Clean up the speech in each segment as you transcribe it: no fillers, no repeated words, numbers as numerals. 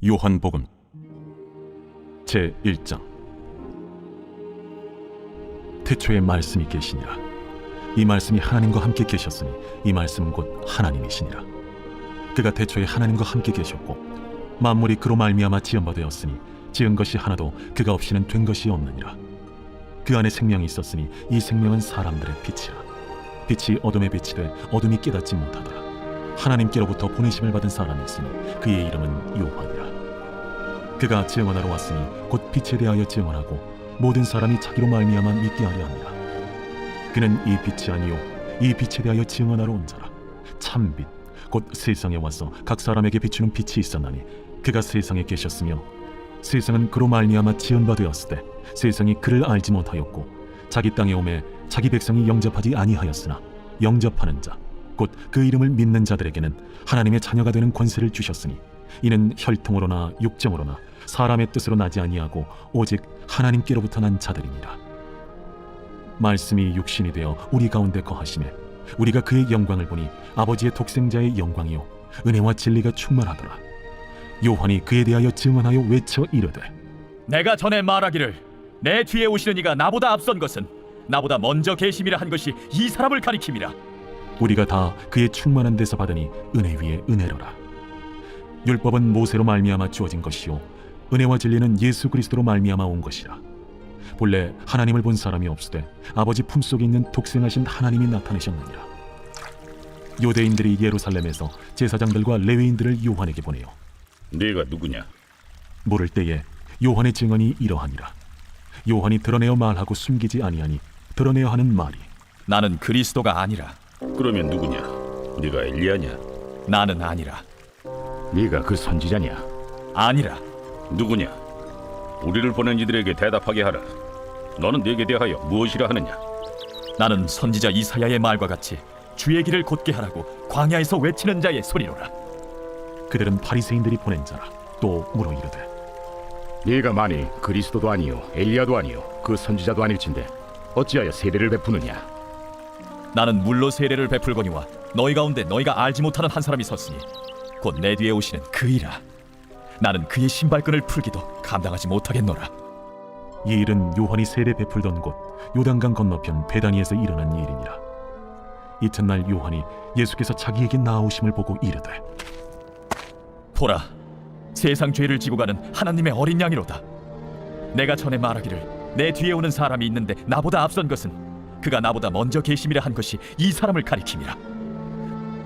요한복음 제1장. 태초에 말씀이 계시니라. 이 말씀이 하나님과 함께 계셨으니 이 말씀은 곧 하나님이시니라. 그가 태초에 하나님과 함께 계셨고 만물이 그로 말미암아 지은 바 되었으니 지은 것이 하나도 그가 없이는 된 것이 없느니라. 그 안에 생명이 있었으니 이 생명은 사람들의 빛이라. 빛이 어둠에 비치되 어둠이 깨닫지 못하더라. 하나님께로부터 보내심을 받은 사람이 있으니 그의 이름은 요한이라. 그가 증언하러 왔으니 곧 빛에 대하여 증언하고 모든 사람이 자기로 말미암아 믿게 하려 합니다. 그는 이 빛이 아니요 이 빛에 대하여 증언하러 온 자라. 참빛 곧 세상에 와서 각 사람에게 비추는 빛이 있었나니 그가 세상에 계셨으며 세상은 그로 말미암아 지은 바 되었을 때 세상이 그를 알지 못하였고 자기 땅에 오매 자기 백성이 영접하지 아니하였으나 영접하는 자 곧 그 이름을 믿는 자들에게는 하나님의 자녀가 되는 권세를 주셨으니 이는 혈통으로나 육정으로나 사람의 뜻으로 나지 아니하고 오직 하나님께로부터 난 자들이니라. 말씀이 육신이 되어 우리 가운데 거하시매 우리가 그의 영광을 보니 아버지의 독생자의 영광이요 은혜와 진리가 충만하더라. 요한이 그에 대하여 증언하여 외쳐 이르되 내가 전에 말하기를 내 뒤에 오시는 이가 나보다 앞선 것은 나보다 먼저 계심이라 한 것이 이 사람을 가리킴이라. 우리가 다 그의 충만한 데서 받으니 은혜 위에 은혜로라. 율법은 모세로 말미암아 주어진 것이요 은혜와 진리는 예수 그리스도로 말미암아 온 것이라. 본래 하나님을 본 사람이 없으되 아버지 품속에 있는 독생하신 하나님이 나타내셨느니라. 유대인들이 예루살렘에서 제사장들과 레위인들을 요한에게 보내요. 네가 누구냐? 물을 때에 요한의 증언이 이러하니라. 요한이 드러내어 말하고 숨기지 아니하니 드러내어 하는 말이 나는 그리스도가 아니라. 그러면 누구냐? 네가 엘리야냐? 나는 아니라. 네가 그 선지자냐? 아니라. 누구냐? 우리를 보낸 이들에게 대답하게 하라. 너는 네게 대하여 무엇이라 하느냐? 나는 선지자 이사야의 말과 같이 주의 길을 곧게 하라고 광야에서 외치는 자의 소리로라. 그들은 바리새인들이 보낸 자라. 또 물어 이르되 네가 만일 그리스도도 아니요 엘리야도 아니요 그 선지자도 아닐진데 어찌하여 세례를 베푸느냐? 나는 물로 세례를 베풀거니와 너희 가운데 너희가 알지 못하는 한 사람이 섰으니 곧 내 뒤에 오시는 그이라. 나는 그의 신발끈을 풀기도 감당하지 못하겠노라. 이 일은 요한이 세례 베풀던 곳 요단강 건너편 베다니에서 일어난 일이니라. 이튿날 요한이 예수께서 자기에게 나아오심을 보고 이르되 보라, 세상 죄를 지고 가는 하나님의 어린 양이로다. 내가 전에 말하기를 내 뒤에 오는 사람이 있는데 나보다 앞선 것은 그가 나보다 먼저 계심이라 한 것이 이 사람을 가리킴이라.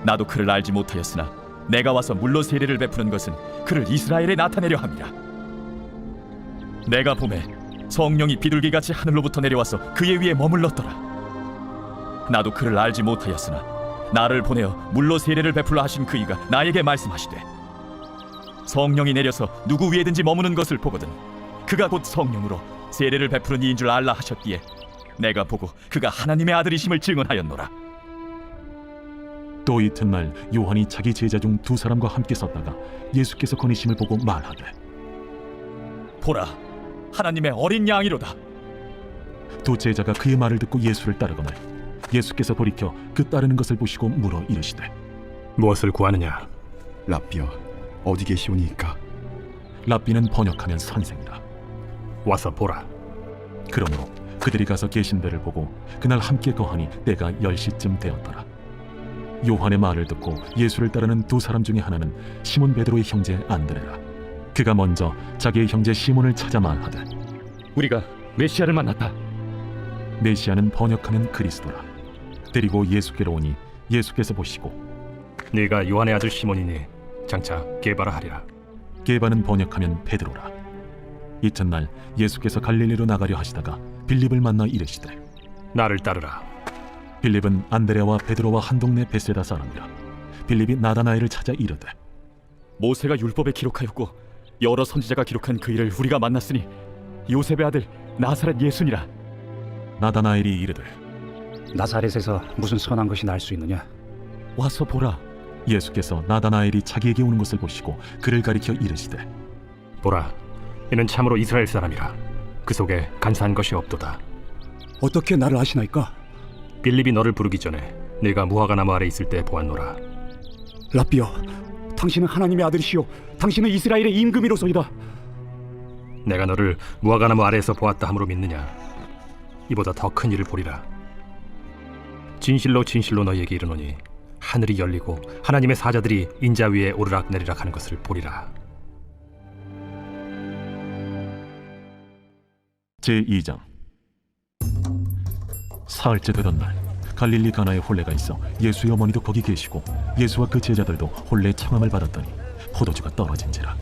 나도 그를 알지 못하였으나 내가 와서 물로 세례를 베푸는 것은 그를 이스라엘에 나타내려 함이라. 내가 보매 성령이 비둘기같이 하늘로부터 내려와서 그의 위에 머물렀더라. 나도 그를 알지 못하였으나 나를 보내어 물로 세례를 베풀라 하신 그이가 나에게 말씀하시되 성령이 내려서 누구 위에든지 머무는 것을 보거든 그가 곧 성령으로 세례를 베푸는 이인 줄 알라 하셨기에 내가 보고 그가 하나님의 아들이심을 증언하였노라. 또 이튿날 요한이 자기 제자 중 두 사람과 함께 섰다가 예수께서 거니심을 보고 말하되 보라, 하나님의 어린 양이로다. 두 제자가 그의 말을 듣고 예수를 따르거늘 예수께서 돌이켜 그 따르는 것을 보시고 물어 이르시되 무엇을 구하느냐? 라삐여, 어디 계시오니이까? 랍비는 번역하면 선생이라. 와서 보라. 그러므로 그들이 가서 계신 데를 보고 그날 함께 거하니 때가 10시쯤 되었더라. 요한의 말을 듣고 예수를 따르는 두 사람 중에 하나는 시몬 베드로의 형제 안드레라. 그가 먼저 자기의 형제 시몬을 찾아 말하되 우리가 메시아를 만났다. 메시아는 번역하면 그리스도라. 데리고 예수께로 오니 예수께서 보시고 네가 요한의 아들 시몬이니 장차 게바라 하리라. 게바는 번역하면 베드로라. 이튿날 예수께서 갈릴리로 나가려 하시다가 빌립을 만나 이르시되 나를 따르라. 빌립은 안드레와 베드로와 한 동네 베세다 사람이라. 빌립이 나다나엘을 찾아 이르되 모세가 율법에 기록하였고 여러 선지자가 기록한 그 일을 우리가 만났으니 요셉의 아들 나사렛 예수니라. 나다나엘이 이르되 나사렛에서 무슨 선한 것이 날 수 있느냐? 와서 보라. 예수께서 나다나엘이 자기에게 오는 것을 보시고 그를 가리켜 이르시되 보라, 이는 참으로 이스라엘 사람이라. 그 속에 간사한 것이 없도다. 어떻게 나를 아시나이까? 빌립이 너를 부르기 전에 네가 무화과 나무 아래 있을 때 보았노라. 라삐여, 당신은 하나님의 아들이시오 당신은 이스라엘의 임금이로소이다. 내가 너를 무화과나무 아래에서 보았다 함으로 믿느냐? 이보다 더 큰 일을 보리라. 진실로 진실로 너희에게 이르노니 하늘이 열리고 하나님의 사자들이 인자 위에 오르락 내리락 하는 것을 보리라. 제2장. 사흘째 되던 날 갈릴리 가나에 혼례가 있어 예수의 어머니도 거기 계시고 예수와 그 제자들도 혼례 청함을 받았더니 포도주가 떨어진지라.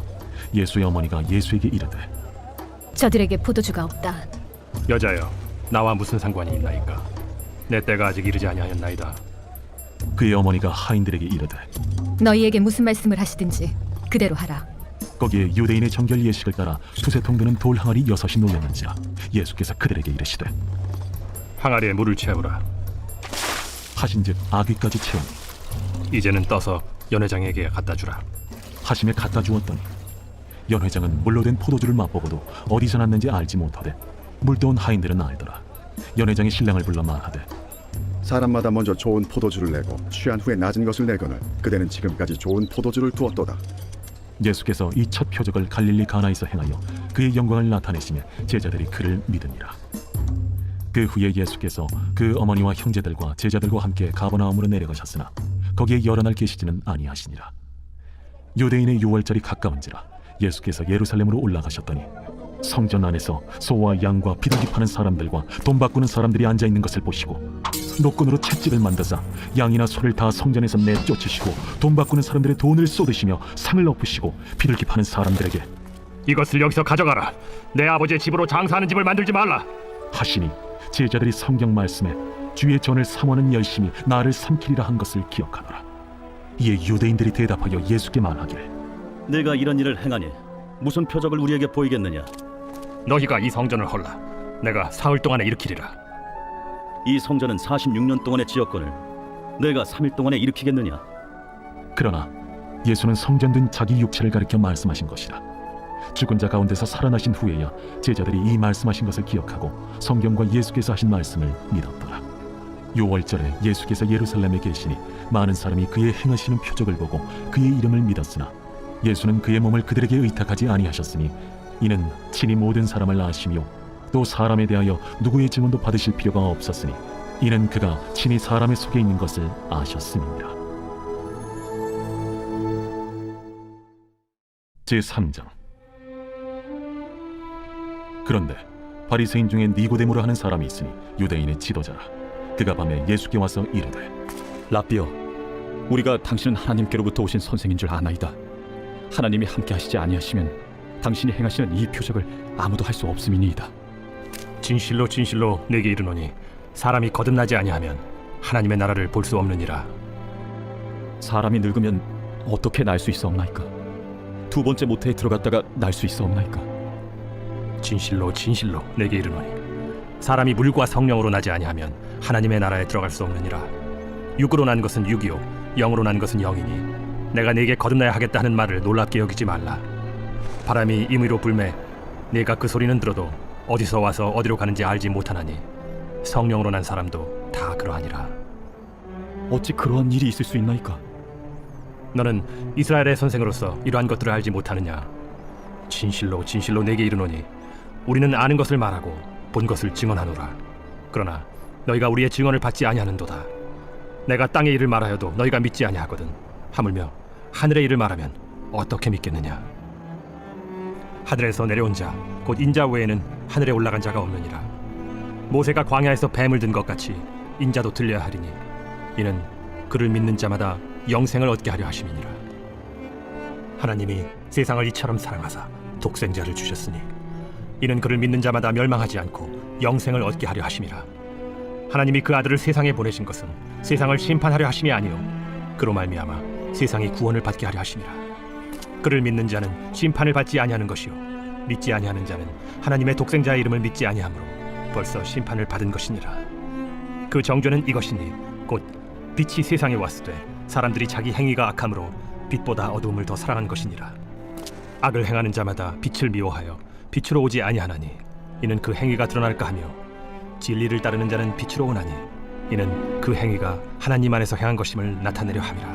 예수의 어머니가 예수에게 이르되 저들에게 포도주가 없다. 여자여, 나와 무슨 상관이 있나이까? 내 때가 아직 이르지 아니하였나이다. 그의 어머니가 하인들에게 이르되 너희에게 무슨 말씀을 하시든지 그대로 하라. 거기에 유대인의 정결 예식을 따라 두세 통 드는 돌 항아리 6이 놓였는지라. 예수께서 그들에게 이르시되 항아리에 물을 채우라. 하신즉 아귀까지 채우니 이제는 떠서 연회장에게 갖다 주라. 하심에 갖다 주었더니 연회장은 물로 된 포도주를 맛보고도 어디서 났는지 알지 못하되 물떠온 하인들은 알더라. 연회장이 신랑을 불러 말하되 사람마다 먼저 좋은 포도주를 내고 취한 후에 낮은 것을 내거늘 그대는 지금까지 좋은 포도주를 두었도다. 예수께서 이 첫 표적을 갈릴리 가나에서 행하여 그의 영광을 나타내시며 제자들이 그를 믿으니라. 그 후에 예수께서 그 어머니와 형제들과 제자들과 함께 가버나움으로 내려가셨으나 거기에 여러 날 계시지는 아니하시니라. 유대인의 유월절이 가까운지라 예수께서 예루살렘으로 올라가셨더니 성전 안에서 소와 양과 비둘기 파는 사람들과 돈 바꾸는 사람들이 앉아있는 것을 보시고 노끈으로 채찍을 만드사 양이나 소를 다 성전에서 내쫓으시고 돈 바꾸는 사람들의 돈을 쏟으시며 상을 엎으시고 비둘기 파는 사람들에게 이것을 여기서 가져가라. 내 아버지의 집으로 장사하는 집을 만들지 말라. 하시니 제자들이 성경 말씀에 주의 전을 삼원은 열심히 나를 삼키리라 한 것을 기억하노라. 이에 유대인들이 대답하여 예수께 말하기를 내가 이런 일을 행하니 무슨 표적을 우리에게 보이겠느냐? 너희가 이 성전을 헐라. 내가 사흘 동안에 일으키리라. 이 성전은 46년 동안에 지었거늘 내가 3일 동안에 일으키겠느냐? 그러나 예수는 성전된 자기 육체를 가리켜 말씀하신 것이라. 죽은 자 가운데서 살아나신 후에야 제자들이 이 말씀하신 것을 기억하고 성경과 예수께서 하신 말씀을 믿었더라. 유월절에 예수께서 예루살렘에 계시니 많은 사람이 그의 행하시는 표적을 보고 그의 이름을 믿었으나 예수는 그의 몸을 그들에게 의탁하지 아니하셨으니 이는 친히 모든 사람을 아시며 또 사람에 대하여 누구의 증언도 받으실 필요가 없었으니 이는 그가 친히 사람의 속에 있는 것을 아셨음이니라. 제3장. 그런데 바리새인 중에 니고데모라 하는 사람이 있으니 유대인의 지도자라. 그가 밤에 예수께 와서 이르되 라삐여, 우리가 당신은 하나님께로부터 오신 선생인 줄 아나이다. 하나님이 함께 하시지 아니하시면 당신이 행하시는 이 표적을 아무도 할 수 없음이니이다. 진실로 진실로 내게 이르노니 사람이 거듭나지 아니하면 하나님의 나라를 볼 수 없느니라. 사람이 늙으면 어떻게 날 수 있사옵나이까? 두 번째 모태에 들어갔다가 날 수 있사옵나이까? 진실로 진실로 내게 이르노니 사람이 물과 성령으로 나지 아니하면 하나님의 나라에 들어갈 수 없느니라. 육으로 난 것은 육이요 영으로 난 것은 영이니 내가 네게 거듭나야 하겠다 하는 말을 놀랍게 여기지 말라. 바람이 임의로 불매 네가 그 소리는 들어도 어디서 와서 어디로 가는지 알지 못하나니 성령으로 난 사람도 다 그러하니라. 어찌 그러한 일이 있을 수 있나이까? 너는 이스라엘의 선생으로서 이러한 것들을 알지 못하느냐? 진실로 진실로 내게 이르노니 우리는 아는 것을 말하고 본 것을 증언하노라. 그러나 너희가 우리의 증언을 받지 아니하는도다. 내가 땅의 일을 말하여도 너희가 믿지 아니하거든. 하물며 하늘의 일을 말하면 어떻게 믿겠느냐? 하늘에서 내려온 자 곧 인자 외에는 하늘에 올라간 자가 없느니라. 모세가 광야에서 뱀을 든 것 같이 인자도 들려야 하리니 이는 그를 믿는 자마다 영생을 얻게 하려 하심이니라. 하나님이 세상을 이처럼 사랑하사 독생자를 주셨으니 이는 그를 믿는 자마다 멸망하지 않고 영생을 얻게 하려 하심이라. 하나님이 그 아들을 세상에 보내신 것은 세상을 심판하려 하심이 아니요 그로 말미암아 세상이 구원을 받게 하려 하심이라. 그를 믿는 자는 심판을 받지 아니하는 것이요 믿지 아니하는 자는 하나님의 독생자의 이름을 믿지 아니하므로 벌써 심판을 받은 것이니라. 그 정죄는 이것이니 곧 빛이 세상에 왔을 때 사람들이 자기 행위가 악함으로 빛보다 어두움을 더 사랑한 것이니라. 악을 행하는 자마다 빛을 미워하여 빛으로 오지 아니하나니 이는 그 행위가 드러날까 하며 진리를 따르는 자는 빛으로 오나니 이는 그 행위가 하나님 안에서 행한 것임을 나타내려 함이라.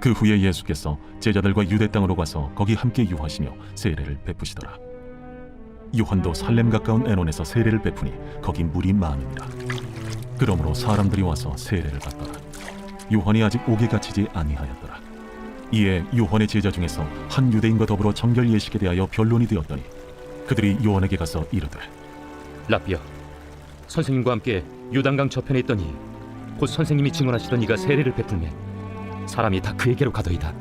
그 후에 예수께서 제자들과 유대 땅으로 가서 거기 함께 유하시며 세례를 베푸시더라. 요한도 살렘 가까운 에논에서 세례를 베푸니 거기 물이 많으니라. 그러므로 사람들이 와서 세례를 받더라. 요한이 아직 옥에 갇히지 아니하였더라. 이에 요한의 제자 중에서 한 유대인과 더불어 정결 예식에 대하여 변론이 되었더니 그들이 요한에게 가서 이르되 라비여, 선생님과 함께 요단강 저편에 있더니 곧 선생님이 증언하시던 이가 세례를 베풀매 사람이 다 그에게로 가더이다.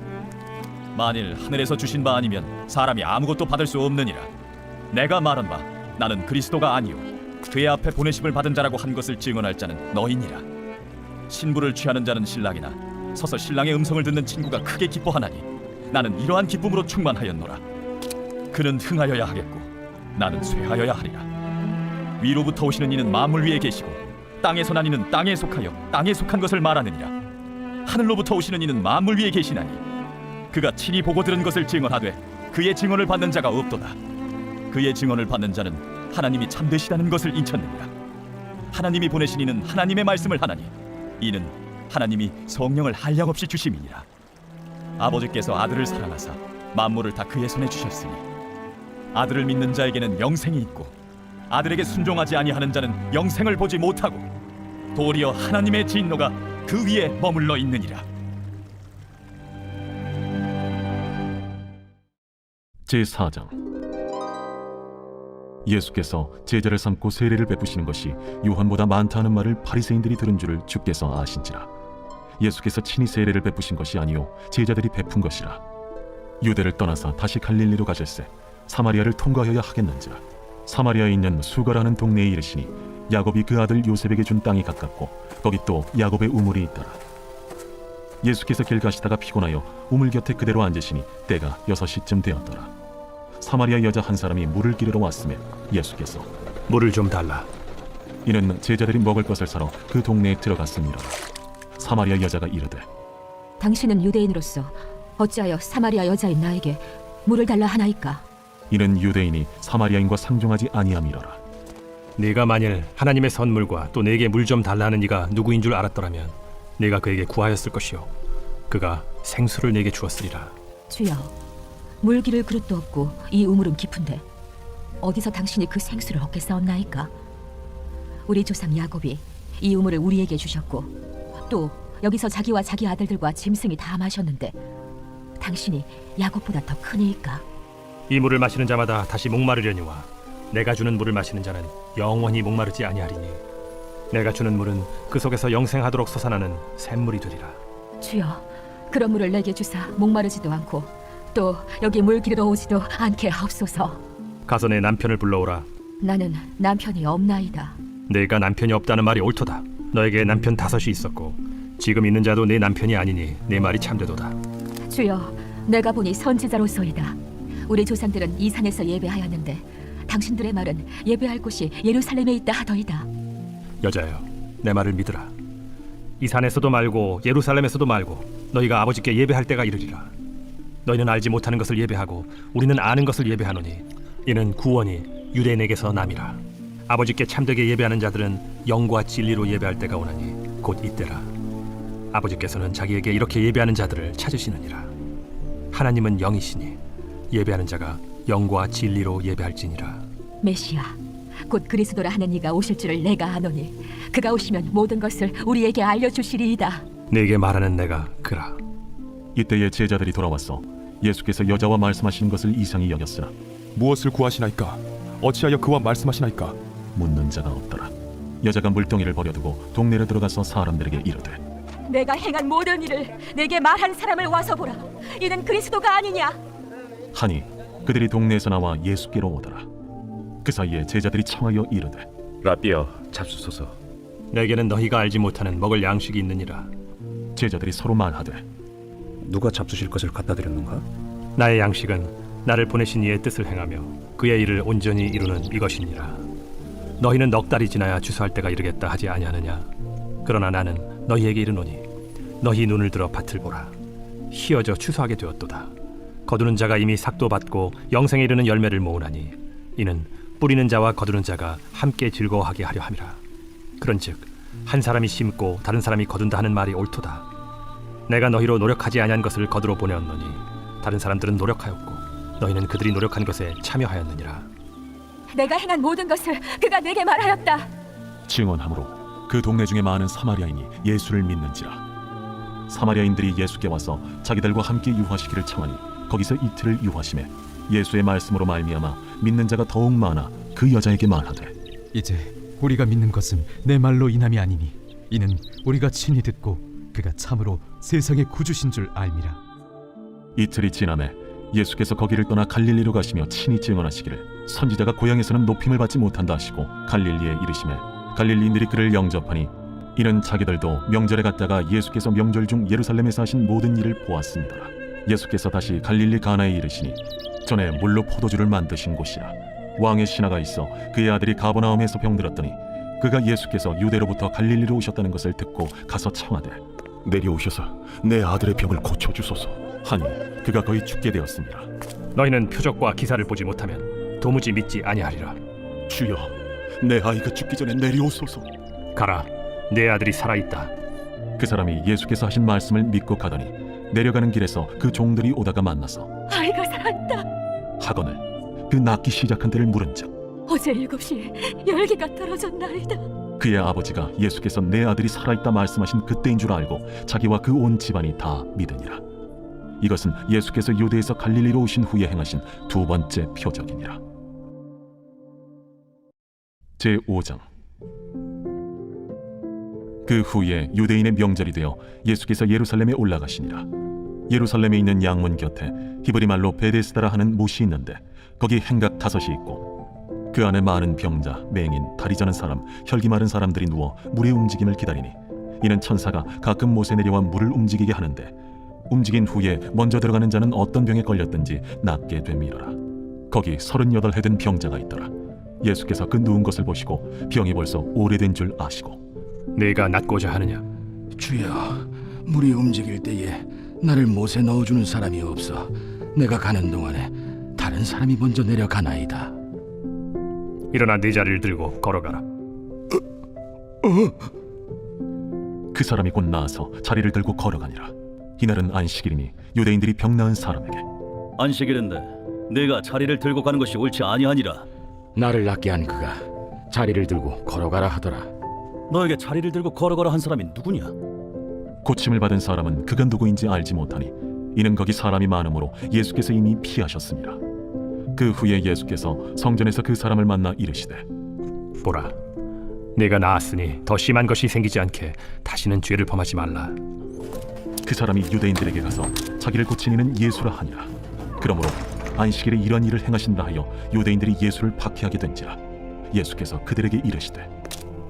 만일 하늘에서 주신 바 아니면 사람이 아무것도 받을 수 없느니라. 내가 말한 바 나는 그리스도가 아니요 그의 앞에 보내심을 받은 자라고 한 것을 증언할 자는 너희니라. 신부를 취하는 자는 신랑이나 서서 신랑의 음성을 듣는 친구가 크게 기뻐하나니 나는 이러한 기쁨으로 충만하였노라. 그는 흥하여야 하겠고 나는 쇠하여야 하리라. 위로부터 오시는 이는 만물 위에 계시고 땅에서 난 이는 땅에 속하여 땅에 속한 것을 말하느니라. 하늘로부터 오시는 이는 만물 위에 계시나니 그가 친히 보고 들은 것을 증언하되 그의 증언을 받는 자가 없도다. 그의 증언을 받는 자는 하나님이 참되시다는 것을 인쳤느니라. 하나님이 보내신 이는 하나님의 말씀을 하나니 이는 하나님이 성령을 한량없이 주심이니라. 아버지께서 아들을 사랑하사 만물을 다 그의 손에 주셨으니 아들을 믿는 자에게는 영생이 있고 아들에게 순종하지 아니하는 자는 영생을 보지 못하고 도리어 하나님의 진노가 그 위에 머물러 있느니라. 제4장. 예수께서 제자를 삼고 세례를 베푸시는 것이 요한보다 많다는 말을 바리새인들이 들은 줄을 주께서 아신지라. 예수께서 친히 세례를 베푸신 것이 아니요 제자들이 베푼 것이라. 유대를 떠나서 다시 갈릴리로 가실새 사마리아를 통과하여야 하겠는지라. 사마리아에 있는 수가라는 동네에 이르시니 야곱이 그 아들 요셉에게 준 땅이 가깝고 거기 또 야곱의 우물이 있더라. 예수께서 길 가시다가 피곤하여 우물 곁에 그대로 앉으시니 때가 6시쯤 되었더라. 사마리아 여자 한 사람이 물을 기르러 왔음에 예수께서 물을 좀 달라. 이는 제자들이 먹을 것을 사러 그 동네에 들어갔음이라. 사마리아 여자가 이르되 당신은 유대인으로서 어찌하여 사마리아 여자인 나에게 물을 달라 하나이까? 이는 유대인이 사마리아인과 상종하지 아니함이로라. 네가 만일 하나님의 선물과 또 내게 물 좀 달라는 이가 누구인 줄 알았더라면 네가 그에게 구하였을 것이요 그가 생수를 내게 주었으리라. 주여, 물 기를 그릇도 없고 이 우물은 깊은데 어디서 당신이 그 생수를 얻겠사옵나이까? 우리 조상 야곱이 이 우물을 우리에게 주셨고 또 여기서 자기와 자기 아들들과 짐승이 다 마셨는데 당신이 야곱보다 더 크니이까? 이 물을 마시는 자마다 다시 목마르려니와 내가 주는 물을 마시는 자는 영원히 목마르지 아니하리니 내가 주는 물은 그 속에서 영생하도록 솟아나는 샘물이 되리라. 주여, 그런 물을 내게 주사 목마르지도 않고 또 여기 물 기르러 오지도 않게 하옵소서. 가서 내 남편을 불러오라. 나는 남편이 없나이다. 내가 남편이 없다는 말이 옳도다. 너에게 남편 5이 있었고 지금 있는 자도 내 남편이 아니니 내 말이 참되도다. 주여, 내가 보니 선지자로소이다. 우리 조상들은 이 산에서 예배하였는데 당신들의 말은 예배할 곳이 예루살렘에 있다 하더이다. 여자여, 내 말을 믿으라. 이 산에서도 말고 예루살렘에서도 말고 너희가 아버지께 예배할 때가 이르리라. 너희는 알지 못하는 것을 예배하고 우리는 아는 것을 예배하노니 이는 구원이 유대인에게서 남이라. 아버지께 참되게 예배하는 자들은 영과 진리로 예배할 때가 오나니 곧 이때라. 아버지께서는 자기에게 이렇게 예배하는 자들을 찾으시느니라. 하나님은 영이시니 예배하는 자가 영과 진리로 예배할지니라. 메시아, 곧 그리스도라 하는 이가 오실 줄을 내가 아노니 그가 오시면 모든 것을 우리에게 알려주시리이다. 내게 말하는 내가 그라. 이때에 제자들이 돌아와서 예수께서 여자와 말씀하시는 것을 이상히 여겼으나 무엇을 구하시나이까? 어찌하여 그와 말씀하시나이까? 묻는 자가 없더라. 여자가 물동이를 버려두고 동네로 들어가서 사람들에게 이르되 내가 행한 모든 일을 내게 말한 사람을 와서 보라. 이는 그리스도가 아니냐? 하니 그들이 동네에서 나와 예수께로 오더라. 그 사이에 제자들이 청하여 이르되 라비여, 잡수소서. 내게는 너희가 알지 못하는 먹을 양식이 있느니라. 제자들이 서로 말하되 누가 잡수실 것을 갖다 드렸는가? 나의 양식은 나를 보내신 이의 뜻을 행하며 그의 일을 온전히 이루는 이것이니라. 너희는 넉 달이 지나야 추수할 때가 이르겠다 하지 아니하느냐? 그러나 나는 너희에게 이르노니 너희 눈을 들어 밭을 보라. 희어져 추수하게 되었도다. 거두는 자가 이미 삭도 받고 영생에 이르는 열매를 모으나니 이는 뿌리는 자와 거두는 자가 함께 즐거워하게 하려 함이라. 그런즉 한 사람이 심고 다른 사람이 거둔다 하는 말이 옳도다. 내가 너희로 노력하지 아니한 것을 거두러 보내었노니 다른 사람들은 노력하였고 너희는 그들이 노력한 것에 참여하였느니라. 내가 행한 모든 것을 그가 내게 말하였다. 증언함으로 그 동네 중에 많은 사마리아인이 예수를 믿는지라. 사마리아인들이 예수께 와서 자기들과 함께 유하시기를 청하니 거기서 이틀을 유하심에 예수의 말씀으로 말미암아 믿는 자가 더욱 많아 그 여자에게 말하되 이제 우리가 믿는 것은 내 말로 인함이 아니니 이는 우리가 친히 듣고 그가 참으로 세상의 구주신 줄 알미라. 이틀이 지남에 예수께서 거기를 떠나 갈릴리로 가시며 친히 증언하시기를 선지자가 고향에서는 높임을 받지 못한다 하시고 갈릴리에 이르시매 갈릴리인들이 그를 영접하니 이는 자기들도 명절에 갔다가 예수께서 명절 중 예루살렘에서 하신 모든 일을 보았습니다. 예수께서 다시 갈릴리 가나에 이르시니 전에 물로 포도주를 만드신 곳이라. 왕의 신하가 있어 그의 아들이 가버나움에서 병들었더니 그가 예수께서 유대로부터 갈릴리로 오셨다는 것을 듣고 가서 청하되 내려오셔서 내 아들의 병을 고쳐주소서 하니 그가 거의 죽게 되었습니다. 너희는 표적과 기사를 보지 못하면 도무지 믿지 아니하리라. 주여, 내 아이가 죽기 전에 내려오소서. 가라, 내 아들이 살아있다. 그 사람이 예수께서 하신 말씀을 믿고 가더니 내려가는 길에서 그 종들이 오다가 만나서 아이가 살아있다 하거늘 그 낳기 시작한 때를 물은즉 어제 7시에 열기가 떨어졌나이다. 그의 아버지가 예수께서 내 아들이 살아있다 말씀하신 그때인 줄 알고 자기와 그 온 집안이 다 믿으니라. 이것은 예수께서 유대에서 갈릴리로 오신 후에 행하신 두 번째 표적이니라. 제5장. 그 후에 유대인의 명절이 되어 예수께서 예루살렘에 올라가시니라. 예루살렘에 있는 양문 곁에 히브리 말로 베데스다라 하는 못이 있는데 거기 행각 5이 있고 그 안에 많은 병자, 맹인, 다리 저는 사람, 혈기 마른 사람들이 누워 물의 움직임을 기다리니 이는 천사가 가끔 못에 내려와 물을 움직이게 하는데 움직인 후에 먼저 들어가는 자는 어떤 병에 걸렸든지 낫게 됨이러라. 거기 38해 된 병자가 있더라. 예수께서 그 누운 것을 보시고 병이 벌써 오래된 줄 아시고 네가 낫고자 하느냐? 주여, 물이 움직일 때에 나를 못에 넣어주는 사람이 없어 내가 가는 동안에 다른 사람이 먼저 내려가나이다. 일어나 네 자리를 들고 걸어가라. 그 사람이 곧 나아서 자리를 들고 걸어가니라. 이날은 안식일이니 유대인들이 병 나은 사람에게 안식일인데 내가 자리를 들고 가는 것이 옳지 아니하니라. 나를 낫게 한 그가 자리를 들고 걸어가라 하더라. 너에게 자리를 들고 걸어가라 한 사람이 누구냐? 고침을 받은 사람은 그가 누구인지 알지 못하니 이는 거기 사람이 많으므로 예수께서 이미 피하셨습니다. 그 후에 예수께서 성전에서 그 사람을 만나 이르시되 보라, 네가 나았으니 더 심한 것이 생기지 않게 다시는 죄를 범하지 말라. 그 사람이 유대인들에게 가서 자기를 고친 이는 예수라 하니라. 그러므로 안식일에 이런 일을 행하신다 하여 유대인들이 예수를 박해하게 된지라. 예수께서 그들에게 이르시되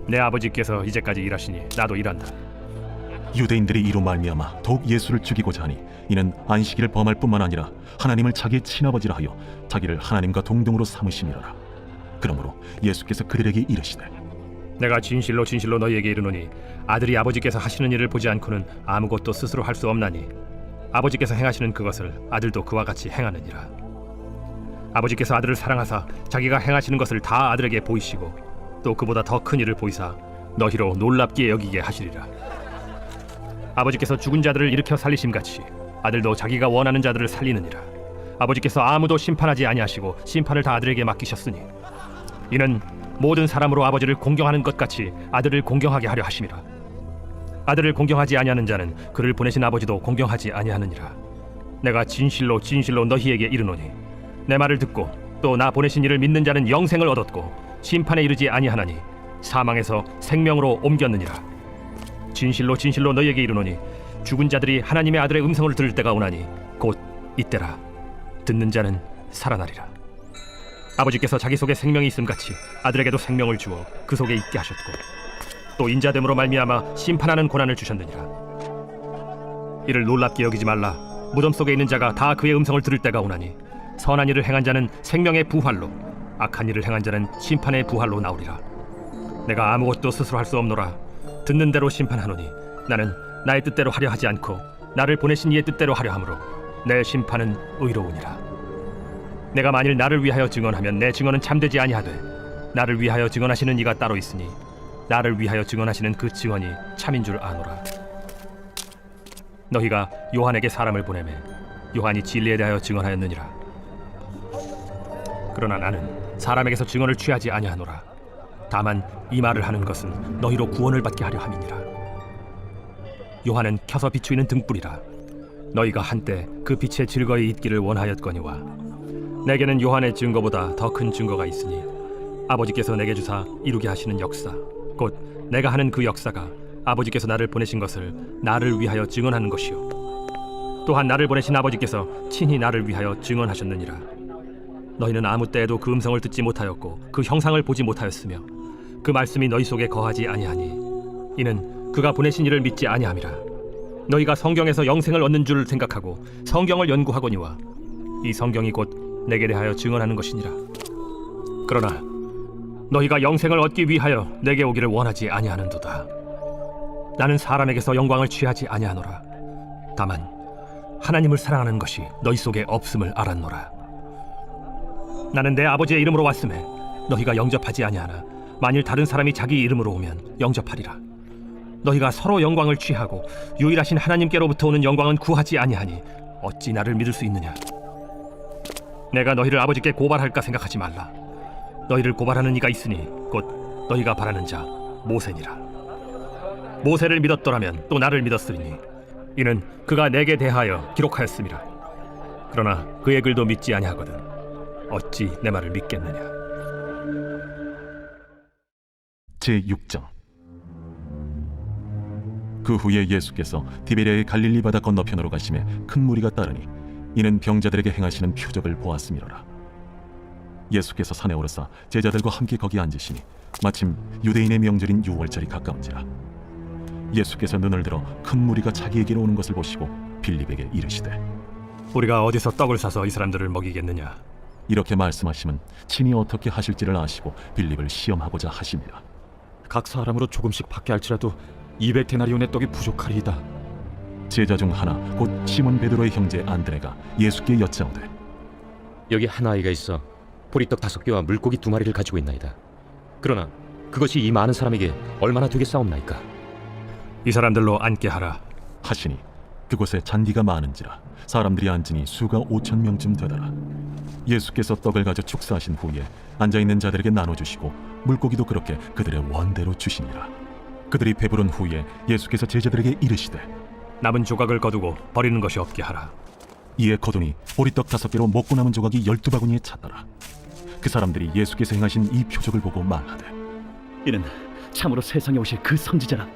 내 아버지께서 이제까지 일하시니 나도 일한다. 유대인들이 이로 말미암아 더욱 예수를 죽이고자 하니 이는 안식일을 범할 뿐만 아니라 하나님을 자기의 친아버지라 하여 자기를 하나님과 동등으로 삼으심이라. 그러므로 예수께서 그들에게 이르시되 내가 진실로 진실로 너희에게 이르노니 아들이 아버지께서 하시는 일을 보지 않고는 아무것도 스스로 할 수 없나니 아버지께서 행하시는 그것을 아들도 그와 같이 행하느니라. 아버지께서 아들을 사랑하사 자기가 행하시는 것을 다 아들에게 보이시고 또 그보다 더 큰 일을 보이사 너희로 놀랍게 여기게 하시리라. 아버지께서 죽은 자들을 일으켜 살리심같이 아들도 자기가 원하는 자들을 살리느니라. 아버지께서 아무도 심판하지 아니하시고 심판을 다 아들에게 맡기셨으니 이는 모든 사람으로 아버지를 공경하는 것 같이 아들을 공경하게 하려 하심이라. 아들을 공경하지 아니하는 자는 그를 보내신 아버지도 공경하지 아니하느니라. 내가 진실로 진실로 너희에게 이르노니 내 말을 듣고 또 나 보내신 이를 믿는 자는 영생을 얻었고 심판에 이르지 아니하나니 사망에서 생명으로 옮겼느니라. 진실로 진실로 너희에게 이르노니 죽은 자들이 하나님의 아들의 음성을 들을 때가 오나니 곧 이때라. 듣는 자는 살아나리라. 아버지께서 자기 속에 생명이 있음같이 아들에게도 생명을 주어 그 속에 있게 하셨고 또 인자됨으로 말미암아 심판하는 고난을 주셨느니라. 이를 놀랍게 여기지 말라. 무덤 속에 있는 자가 다 그의 음성을 들을 때가 오나니 선한 일을 행한 자는 생명의 부활로 악한 일을 행한 자는 심판의 부활로 나오리라. 내가 아무것도 스스로 할 수 없노라. 듣는 대로 심판하노니 나는 나의 뜻대로 하려 하지 않고 나를 보내신 이의 뜻대로 하려 함으로 내 심판은 의로우니라. 내가 만일 나를 위하여 증언하면 내 증언은 참되지 아니하되 나를 위하여 증언하시는 이가 따로 있으니 나를 위하여 증언하시는 그 증언이 참인 줄 아노라. 너희가 요한에게 사람을 보내매 요한이 진리에 대하여 증언하였느니라. 그러나 나는 사람에게서 증언을 취하지 아니하노라. 다만 이 말을 하는 것은 너희로 구원을 받게 하려 함이니라. 요한은 켜서 비추이는 등불이라. 너희가 한때 그 빛에 즐거이 있기를 원하였거니와 내게는 요한의 증거보다 더 큰 증거가 있으니 아버지께서 내게 주사 이루게 하시는 역사, 곧 내가 하는 그 역사가 아버지께서 나를 보내신 것을 나를 위하여 증언하는 것이요 또한 나를 보내신 아버지께서 친히 나를 위하여 증언하셨느니라. 너희는 아무 때에도 그 음성을 듣지 못하였고 그 형상을 보지 못하였으며 그 말씀이 너희 속에 거하지 아니하니 이는 그가 보내신 이를 믿지 아니함이라. 너희가 성경에서 영생을 얻는 줄 생각하고 성경을 연구하거니와 이 성경이 곧 내게 대하여 증언하는 것이니라. 그러나 너희가 영생을 얻기 위하여 내게 오기를 원하지 아니하는도다. 나는 사람에게서 영광을 취하지 아니하노라. 다만 하나님을 사랑하는 것이 너희 속에 없음을 알았노라. 나는 내 아버지의 이름으로 왔음에 너희가 영접하지 아니하나 만일 다른 사람이 자기 이름으로 오면 영접하리라. 너희가 서로 영광을 취하고 유일하신 하나님께로부터 오는 영광은 구하지 아니하니 어찌 나를 믿을 수 있느냐. 내가 너희를 아버지께 고발할까 생각하지 말라. 너희를 고발하는 이가 있으니 곧 너희가 바라는 자 모세니라. 모세를 믿었더라면 또 나를 믿었으리니 이는 그가 내게 대하여 기록하였음이라. 그러나 그의 글도 믿지 아니하거든 어찌 내 말을 믿겠느냐. 제6장. 그 후에 예수께서 디베랴의 갈릴리 바다 건너편으로 가심에 큰 무리가 따르니 이는 병자들에게 행하시는 표적을 보았음이로라. 예수께서 산에 오르사 제자들과 함께 거기 앉으시니 마침 유대인의 명절인 유월절이 가까운지라. 예수께서 눈을 들어 큰 무리가 자기에게로 오는 것을 보시고 빌립에게 이르시되 우리가 어디서 떡을 사서 이 사람들을 먹이겠느냐. 이렇게 말씀하시면 친히 어떻게 하실지를 아시고 빌립을 시험하고자 하십니다. 각 사람으로 조금씩 받게 할지라도 200데나리온의 떡이 부족하리이다. 제자 중 하나 곧 시몬 베드로의 형제 안드레가 예수께 여짜오되 여기 한 아이가 있어 보리떡 5개와 물고기 2마리를 가지고 있나이다. 그러나 그것이 이 많은 사람에게 얼마나 되겠사옵나이까. 이 사람들로 앉게 하라 하시니 그곳에 잔디가 많은지라 사람들이 앉으니 수가 5,000명쯤 되더라. 예수께서 떡을 가져 축사하신 후에 앉아있는 자들에게 나눠주시고 물고기도 그렇게 그들의 원대로 주시니라. 그들이 배부른 후에 예수께서 제자들에게 이르시되 남은 조각을 거두고 버리는 것이 없게 하라. 이에 거두니 보리떡 5개로 먹고 남은 조각이 12바구니에 찼더라. 그 사람들이 예수께서 행하신 이 표적을 보고 말하되 이는 참으로 세상에 오실 그 선지자라.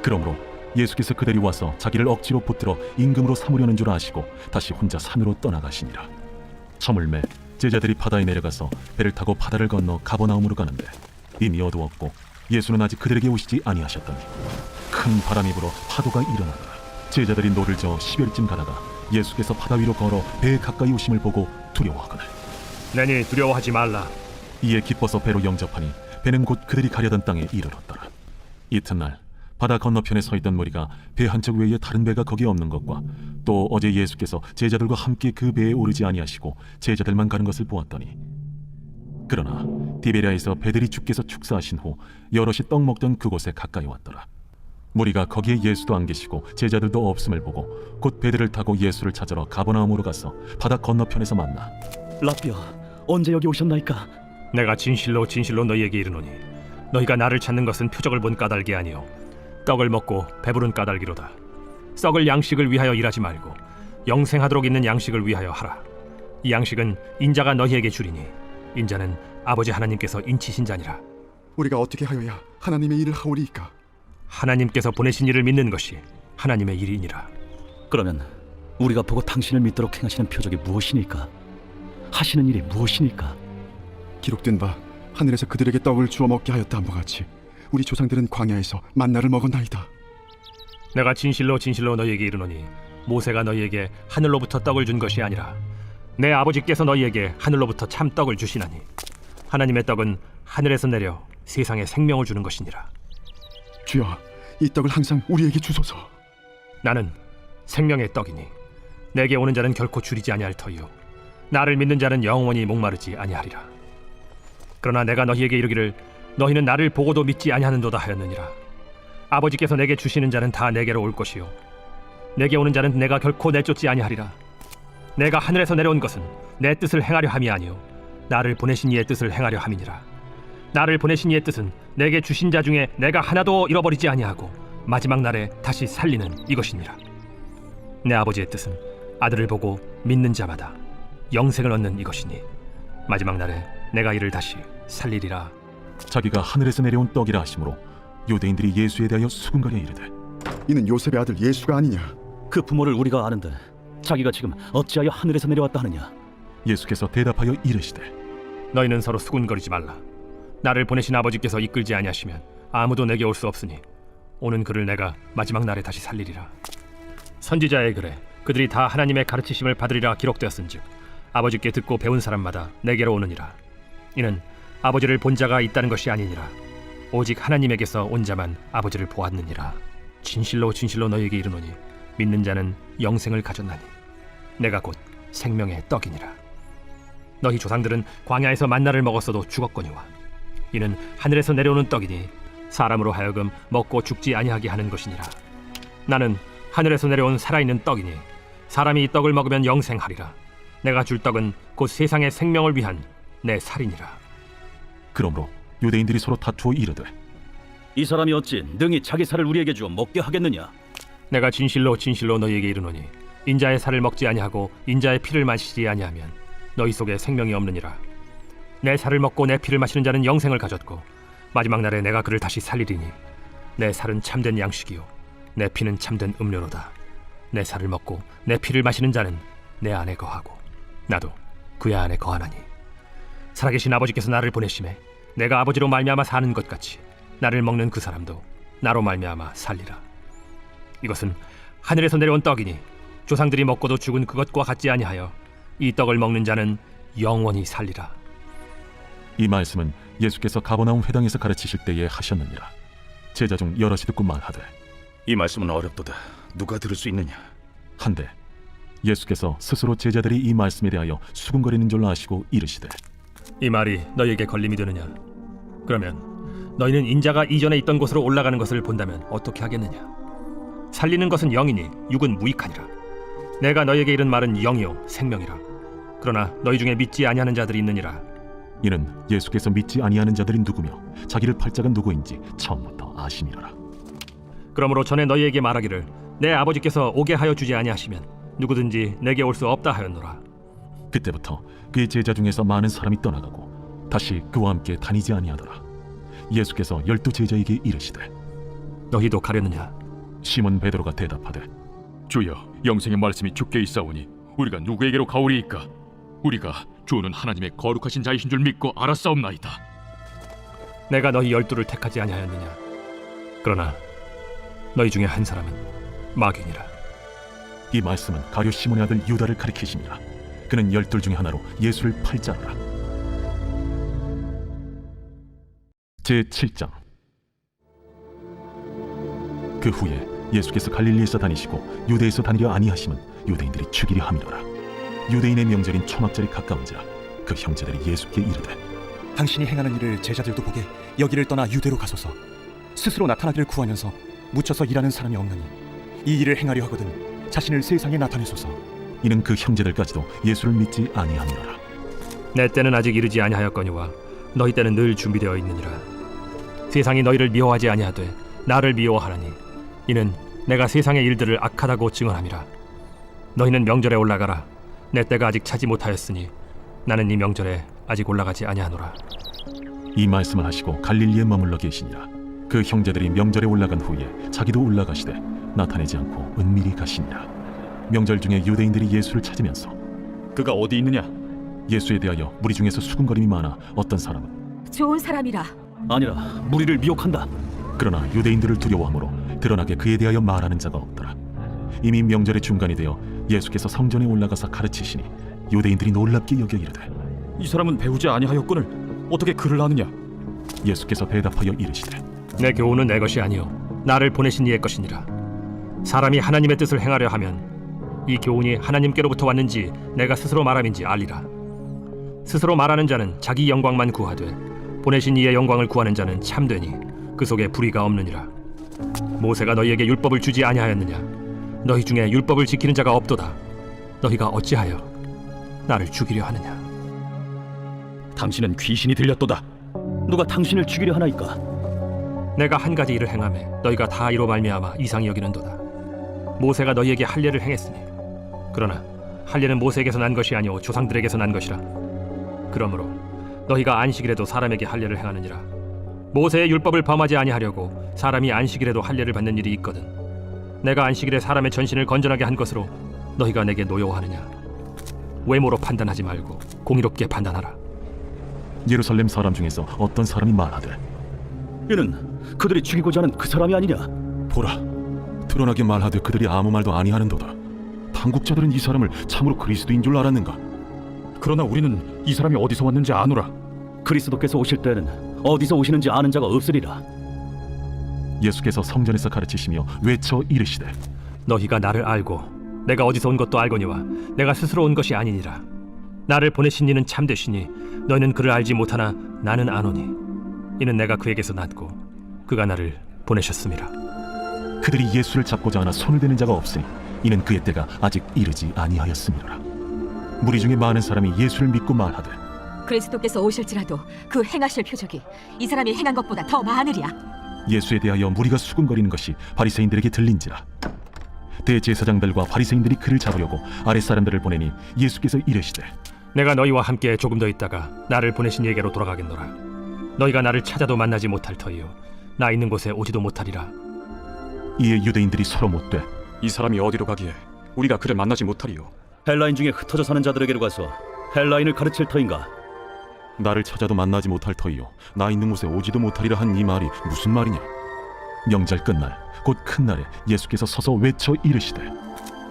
그러므로 예수께서 그들이 와서 자기를 억지로 붙들어 임금으로 삼으려는 줄 아시고 다시 혼자 산으로 떠나가시니라. 저물매 제자들이 바다에 내려가서 배를 타고 바다를 건너 가버나움으로 가는데 이미 어두웠고 예수는 아직 그들에게 오시지 아니하셨더니 큰 바람이 불어 파도가 일어나더라. 제자들이 노를 저어 10여리쯤 가다가 예수께서 바다 위로 걸어 배에 가까이 오심을 보고 두려워하거늘 내니 두려워하지 말라. 이에 기뻐서 배로 영접하니 배는 곧 그들이 가려던 땅에 이르렀더라. 이튿날 바다 건너편에 서 있던 무리가 배 한척 외에 다른 배가 거기에 없는 것과 또 어제 예수께서 제자들과 함께 그 배에 오르지 아니하시고 제자들만 가는 것을 보았더니 그러나 디베랴에서 배들이 주께서 축사하신 후 여럿이 떡 먹던 그곳에 가까이 왔더라. 무리가 거기에 예수도 안 계시고 제자들도 없음을 보고 곧 배들을 타고 예수를 찾으러 가버나움으로 가서 바다 건너편에서 만나 라비어, 언제 여기 오셨나이까? 내가 진실로 진실로 너희에게 이르노니 너희가 나를 찾는 것은 표적을 본 까닭이 아니요 떡을 먹고 배부른 까닭이로다. 썩을 양식을 위하여 일하지 말고 영생하도록 있는 양식을 위하여 하라. 이 양식은 인자가 너희에게 주리니 인자는 아버지 하나님께서 인치신 자니라. 우리가 어떻게 하여야 하나님의 일을 하오리이까? 하나님께서 보내신 이를 믿는 것이 하나님의 일이니라. 그러면 우리가 보고 당신을 믿도록 행하시는 표적이 무엇이니까? 하시는 일이 무엇이니까? 기록된 바 하늘에서 그들에게 떡을 주어 먹게 하였다함과 같이 우리 조상들은 광야에서 만나를 먹었나이다. 내가 진실로 진실로 너희에게 이르노니 모세가 너희에게 하늘로부터 떡을 준 것이 아니라 내 아버지께서 너희에게 하늘로부터 참 떡을 주시나니 하나님의 떡은 하늘에서 내려 세상에 생명을 주는 것이니라. 주여, 이 떡을 항상 우리에게 주소서. 나는 생명의 떡이니 내게 오는 자는 결코 줄이지 아니할 터이요 나를 믿는 자는 영원히 목마르지 아니하리라. 그러나 내가 너희에게 이르기를 너희는 나를 보고도 믿지 아니하는도다 하였느니라. 아버지께서 내게 주시는 자는 다 내게로 올 것이요 내게 오는 자는 내가 결코 내쫓지 아니하리라. 내가 하늘에서 내려온 것은 내 뜻을 행하려 함이 아니요 나를 보내신 이의 뜻을 행하려 함이니라. 나를 보내신 이의 뜻은 내게 주신 자 중에 내가 하나도 잃어버리지 아니하고 마지막 날에 다시 살리는 이것이니라. 내 아버지의 뜻은 아들을 보고 믿는 자마다 영생을 얻는 이것이니 마지막 날에 내가 이를 다시 살리리라. 자기가 하늘에서 내려온 떡이라 하심으로 유대인들이 예수에 대하여 수군거려 이르되 이는 요셉의 아들 예수가 아니냐? 그 부모를 우리가 아는데 자기가 지금 어찌하여 하늘에서 내려왔다 하느냐? 예수께서 대답하여 이르시되 너희는 서로 수군거리지 말라. 나를 보내신 아버지께서 이끌지 아니하시면 아무도 내게 올 수 없으니 오는 그를 내가 마지막 날에 다시 살리리라. 선지자의 글에 그들이 다 하나님의 가르치심을 받으리라 기록되었은즉 아버지께 듣고 배운 사람마다 내게로 오느니라. 이는 아버지를 본 자가 있다는 것이 아니니라. 오직 하나님에게서 온 자만 아버지를 보았느니라. 진실로 진실로 너희에게 이르노니 믿는 자는 영생을 가졌나니 내가 곧 생명의 떡이니라. 너희 조상들은 광야에서 만나를 먹었어도 죽었거니와 이는 하늘에서 내려오는 떡이니 사람으로 하여금 먹고 죽지 아니하게 하는 것이니라. 나는 하늘에서 내려온 살아있는 떡이니 사람이 이 떡을 먹으면 영생하리라. 내가 줄 떡은 곧 세상의 생명을 위한 내 살이니라. 그러므로 유대인들이 서로 다투어 이르되 이 사람이 어찌 능히 자기 살을 우리에게 주어 먹게 하겠느냐? 내가 진실로 진실로 너희에게 이르노니 인자의 살을 먹지 아니하고 인자의 피를 마시지 아니하면 너희 속에 생명이 없느니라. 내 살을 먹고 내 피를 마시는 자는 영생을 가졌고 마지막 날에 내가 그를 다시 살리리니 내 살은 참된 양식이요 내 피는 참된 음료로다. 내 살을 먹고 내 피를 마시는 자는 내 안에 거하고 나도 그의 안에 거하나니 살아계신 아버지께서 나를 보내심에 내가 아버지로 말미암아 사는 것 같이 나를 먹는 그 사람도 나로 말미암아 살리라. 이것은 하늘에서 내려온 떡이니 조상들이 먹고도 죽은 그것과 같지 아니하여 이 떡을 먹는 자는 영원히 살리라. 이 말씀은 예수께서 가버나움 회당에서 가르치실 때에 하셨느니라. 제자 중 여럿이 듣고 말하되 이 말씀은 어렵도다. 누가 들을 수 있느냐? 한데 예수께서 스스로 제자들이 이 말씀에 대하여 수군거리는 줄로 아시고 이르시되 이 말이 너희에게 걸림이 되느냐? 그러면 너희는 인자가 이전에 있던 곳으로 올라가는 것을 본다면 어떻게 하겠느냐? 살리는 것은 영이니 육은 무익하니라. 내가 너희에게 이른 말은 영이요 생명이라. 그러나 너희 중에 믿지 아니하는 자들이 있느니라. 이는 예수께서 믿지 아니하는 자들이 누구며 자기를 팔 자가 누구인지 처음부터 아심이로라. 그러므로 전에 너희에게 말하기를 내 아버지께서 오게 하여 주지 아니하시면 누구든지 내게 올 수 없다 하였노라. 그때부터 그의 제자 중에서 많은 사람이 떠나가고 다시 그와 함께 다니지 아니하더라. 예수께서 12 제자에게 이르시되 너희도 가려느냐? 시몬 베드로가 대답하되 주여, 영생의 말씀이 주께 있사오니 우리가 누구에게로 가오리이까? 우리가 주는 하나님의 거룩하신 자이신 줄 믿고 알았사옵나이다. 내가 너희 12를 택하지 아니하였느냐? 그러나 너희 중에 한 사람은 마귀니라. 이 말씀은 가룟 시몬의 아들 유다를 가리키시니라. 그는 12 중에 하나로 예수를 팔 자라. 제7장. 그 후에 예수께서 갈릴리에서 다니시고 유대에서 다니려 아니하심은 유대인들이 죽이려 함이로라. 유대인의 명절인 초막절이 가까운지라 그 형제들이 예수께 이르되 당신이 행하는 일을 제자들도 보게 여기를 떠나 유대로 가소서. 스스로 나타나기를 구하면서 묻혀서 일하는 사람이 없느니 이 일을 행하려 하거든 자신을 세상에 나타내소서. 이는 그 형제들까지도 예수를 믿지 아니함이로라. 내 때는 아직 이르지 아니하였거니와 너희 때는 늘 준비되어 있느니라. 세상이 너희를 미워하지 아니하되 나를 미워하나니 이는 내가 세상의 일들을 악하다고 증언함이라. 너희는 명절에 올라가라. 내 때가 아직 차지 못하였으니 나는 이 명절에 아직 올라가지 아니하노라. 이 말씀을 하시고 갈릴리에 머물러 계시니라. 그 형제들이 명절에 올라간 후에 자기도 올라가시되 나타내지 않고 은밀히 가시니라. 명절 중에 유대인들이 예수를 찾으면서 그가 어디 있느냐? 예수에 대하여 무리 중에서 수군거림이 많아 어떤 사람은 좋은 사람이라. 아니라 무리를 미혹한다. 그러나 유대인들을 두려워하므로 드러나게 그에 대하여 말하는 자가 없더라. 이미 명절의 중간이 되어 예수께서 성전에 올라가서 가르치시니 유대인들이 놀랍게 여겨 이르되 이 사람은 배우지 아니하였거늘 어떻게 글을 아느냐? 예수께서 대답하여 이르시되 내 교훈은 내 것이 아니요 나를 보내신 이의 것이니라. 사람이 하나님의 뜻을 행하려 하면 이 교훈이 하나님께로부터 왔는지 내가 스스로 말함인지 알리라. 스스로 말하는 자는 자기 영광만 구하되 보내신 이의 영광을 구하는 자는 참되니 그 속에 불의가 없느니라. 모세가 너희에게 율법을 주지 아니하였느냐? 너희 중에 율법을 지키는 자가 없도다. 너희가 어찌하여 나를 죽이려 하느냐? 당신은 귀신이 들렸도다. 누가 당신을 죽이려 하나이까? 내가 한 가지 일을 행하매 너희가 다 이로 말미암아 이상히 여기는도다. 모세가 너희에게 할례를 행했으니 그러나 할례는 모세에게서 난 것이 아니오 조상들에게서 난 것이라. 그러므로 너희가 안식일에도 사람에게 할례를 행하느니라. 모세의 율법을 범하지 아니하려고 사람이 안식일에도 할례를 받는 일이 있거든. 내가 안식일에 사람의 전신을 건전하게 한 것으로 너희가 내게 노여워하느냐? 외모로 판단하지 말고 공의롭게 판단하라. 예루살렘 사람 중에서 어떤 사람이 말하되 이는 그들이 죽이고자 하는 그 사람이 아니냐? 보라, 드러나게 말하되 그들이 아무 말도 아니하는도다. 당국자들은 이 사람을 참으로 그리스도인 줄 알았는가? 그러나 우리는 이 사람이 어디서 왔는지 아노라. 그리스도께서 오실 때는 어디서 오시는지 아는 자가 없으리라. 예수께서 성전에서 가르치시며 외쳐 이르시되 너희가 나를 알고 내가 어디서 온 것도 알거니와 내가 스스로 온 것이 아니니라. 나를 보내신 이는 참되시니 너희는 그를 알지 못하나 나는 아노니 이는 내가 그에게서 났고 그가 나를 보내셨음이라. 그들이 예수를 잡고자 하나 손을 대는 자가 없으니 이는 그의 때가 아직 이르지 아니하였음이라. 무리 중에 많은 사람이 예수를 믿고 말하되 그리스도께서 오실지라도 그 행하실 표적이 이 사람이 행한 것보다 더 많으리야. 예수에 대하여 무리가 수군거리는 것이 바리새인들에게 들린지라. 대제사장들과 바리새인들이 그를 잡으려고 아랫사람들을 보내니 예수께서 이르시되 내가 너희와 함께 조금 더 있다가 나를 보내신 이에게로 돌아가겠노라. 너희가 나를 찾아도 만나지 못할 터이요 나 있는 곳에 오지도 못하리라. 이에 유대인들이 서로 묻되 이 사람이 어디로 가기에 우리가 그를 만나지 못하리요? 헬라인 중에 흩어져 사는 자들에게로 가서 헬라인을 가르칠 터인가? 나를 찾아도 만나지 못할 터이요 나 있는 곳에 오지도 못하리라 한 이 말이 무슨 말이냐? 명절 끝날 곧 큰 날에 예수께서 서서 외쳐 이르시되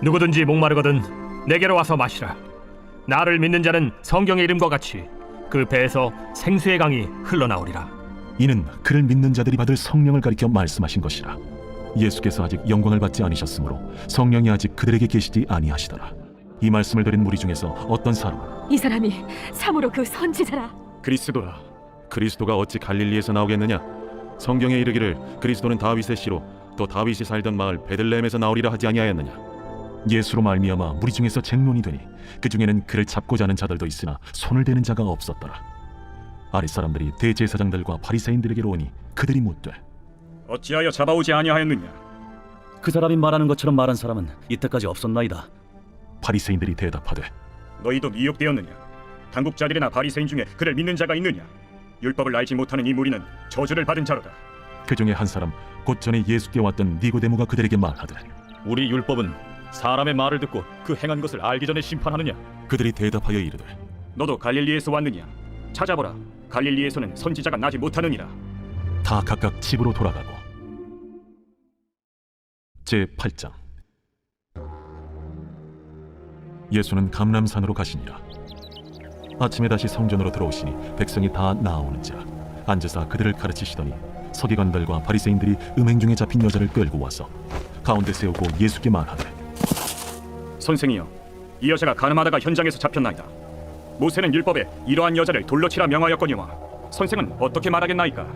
누구든지 목마르거든 내게로 와서 마시라. 나를 믿는 자는 성경의 이름과 같이 그 배에서 생수의 강이 흘러나오리라. 이는 그를 믿는 자들이 받을 성령을 가리켜 말씀하신 것이라. 예수께서 아직 영광을 받지 않으셨으므로 성령이 아직 그들에게 계시지 아니하시더라. 이 말씀을 들은 무리 중에서 어떤 사람은 이 사람이 참으로 그 선지자라. 그리스도라. 그리스도가 어찌 갈릴리에서 나오겠느냐? 성경에 이르기를 그리스도는 다윗의 씨로 또 다윗이 살던 마을 베들레헴에서 나오리라 하지 아니하였느냐? 예수로 말미암아 무리 중에서 쟁론이 되니 그 중에는 그를 잡고자 하는 자들도 있으나 손을 대는 자가 없었더라. 아랫사람들이 대제사장들과 바리새인들에게로 오니 그들이 묻되 어찌하여 잡아오지 아니하였느냐? 그 사람이 말하는 것처럼 말한 사람은 이때까지 없었나이다. 바리새인들이 대답하되 너희도 미혹되었느냐? 당국자들이나 바리새인 중에 그를 믿는 자가 있느냐? 율법을 알지 못하는 이 무리는 저주를 받은 자로다. 그 중에 한 사람 곧 전에 예수께 왔던 니고데모가 그들에게 말하되 우리 율법은 사람의 말을 듣고 그 행한 것을 알기 전에 심판하느냐? 그들이 대답하여 이르되 너도 갈릴리에서 왔느냐? 찾아보라. 갈릴리에서는 선지자가 나지 못하느니라. 다 각각 집으로 돌아가고. 제8장. 예수는 감람산으로 가시니라. 아침에 다시 성전으로 들어오시니 백성이 다 나아오는지라. 앉으사 그들을 가르치시더니 서기관들과 바리새인들이 음행 중에 잡힌 여자를 끌고 와서 가운데 세우고 예수께 말하되 선생이여, 이 여자가 가늠하다가 현장에서 잡혔나이다. 모세는 율법에 이러한 여자를 돌로 치라 명하였거니와 선생은 어떻게 말하겠나이까?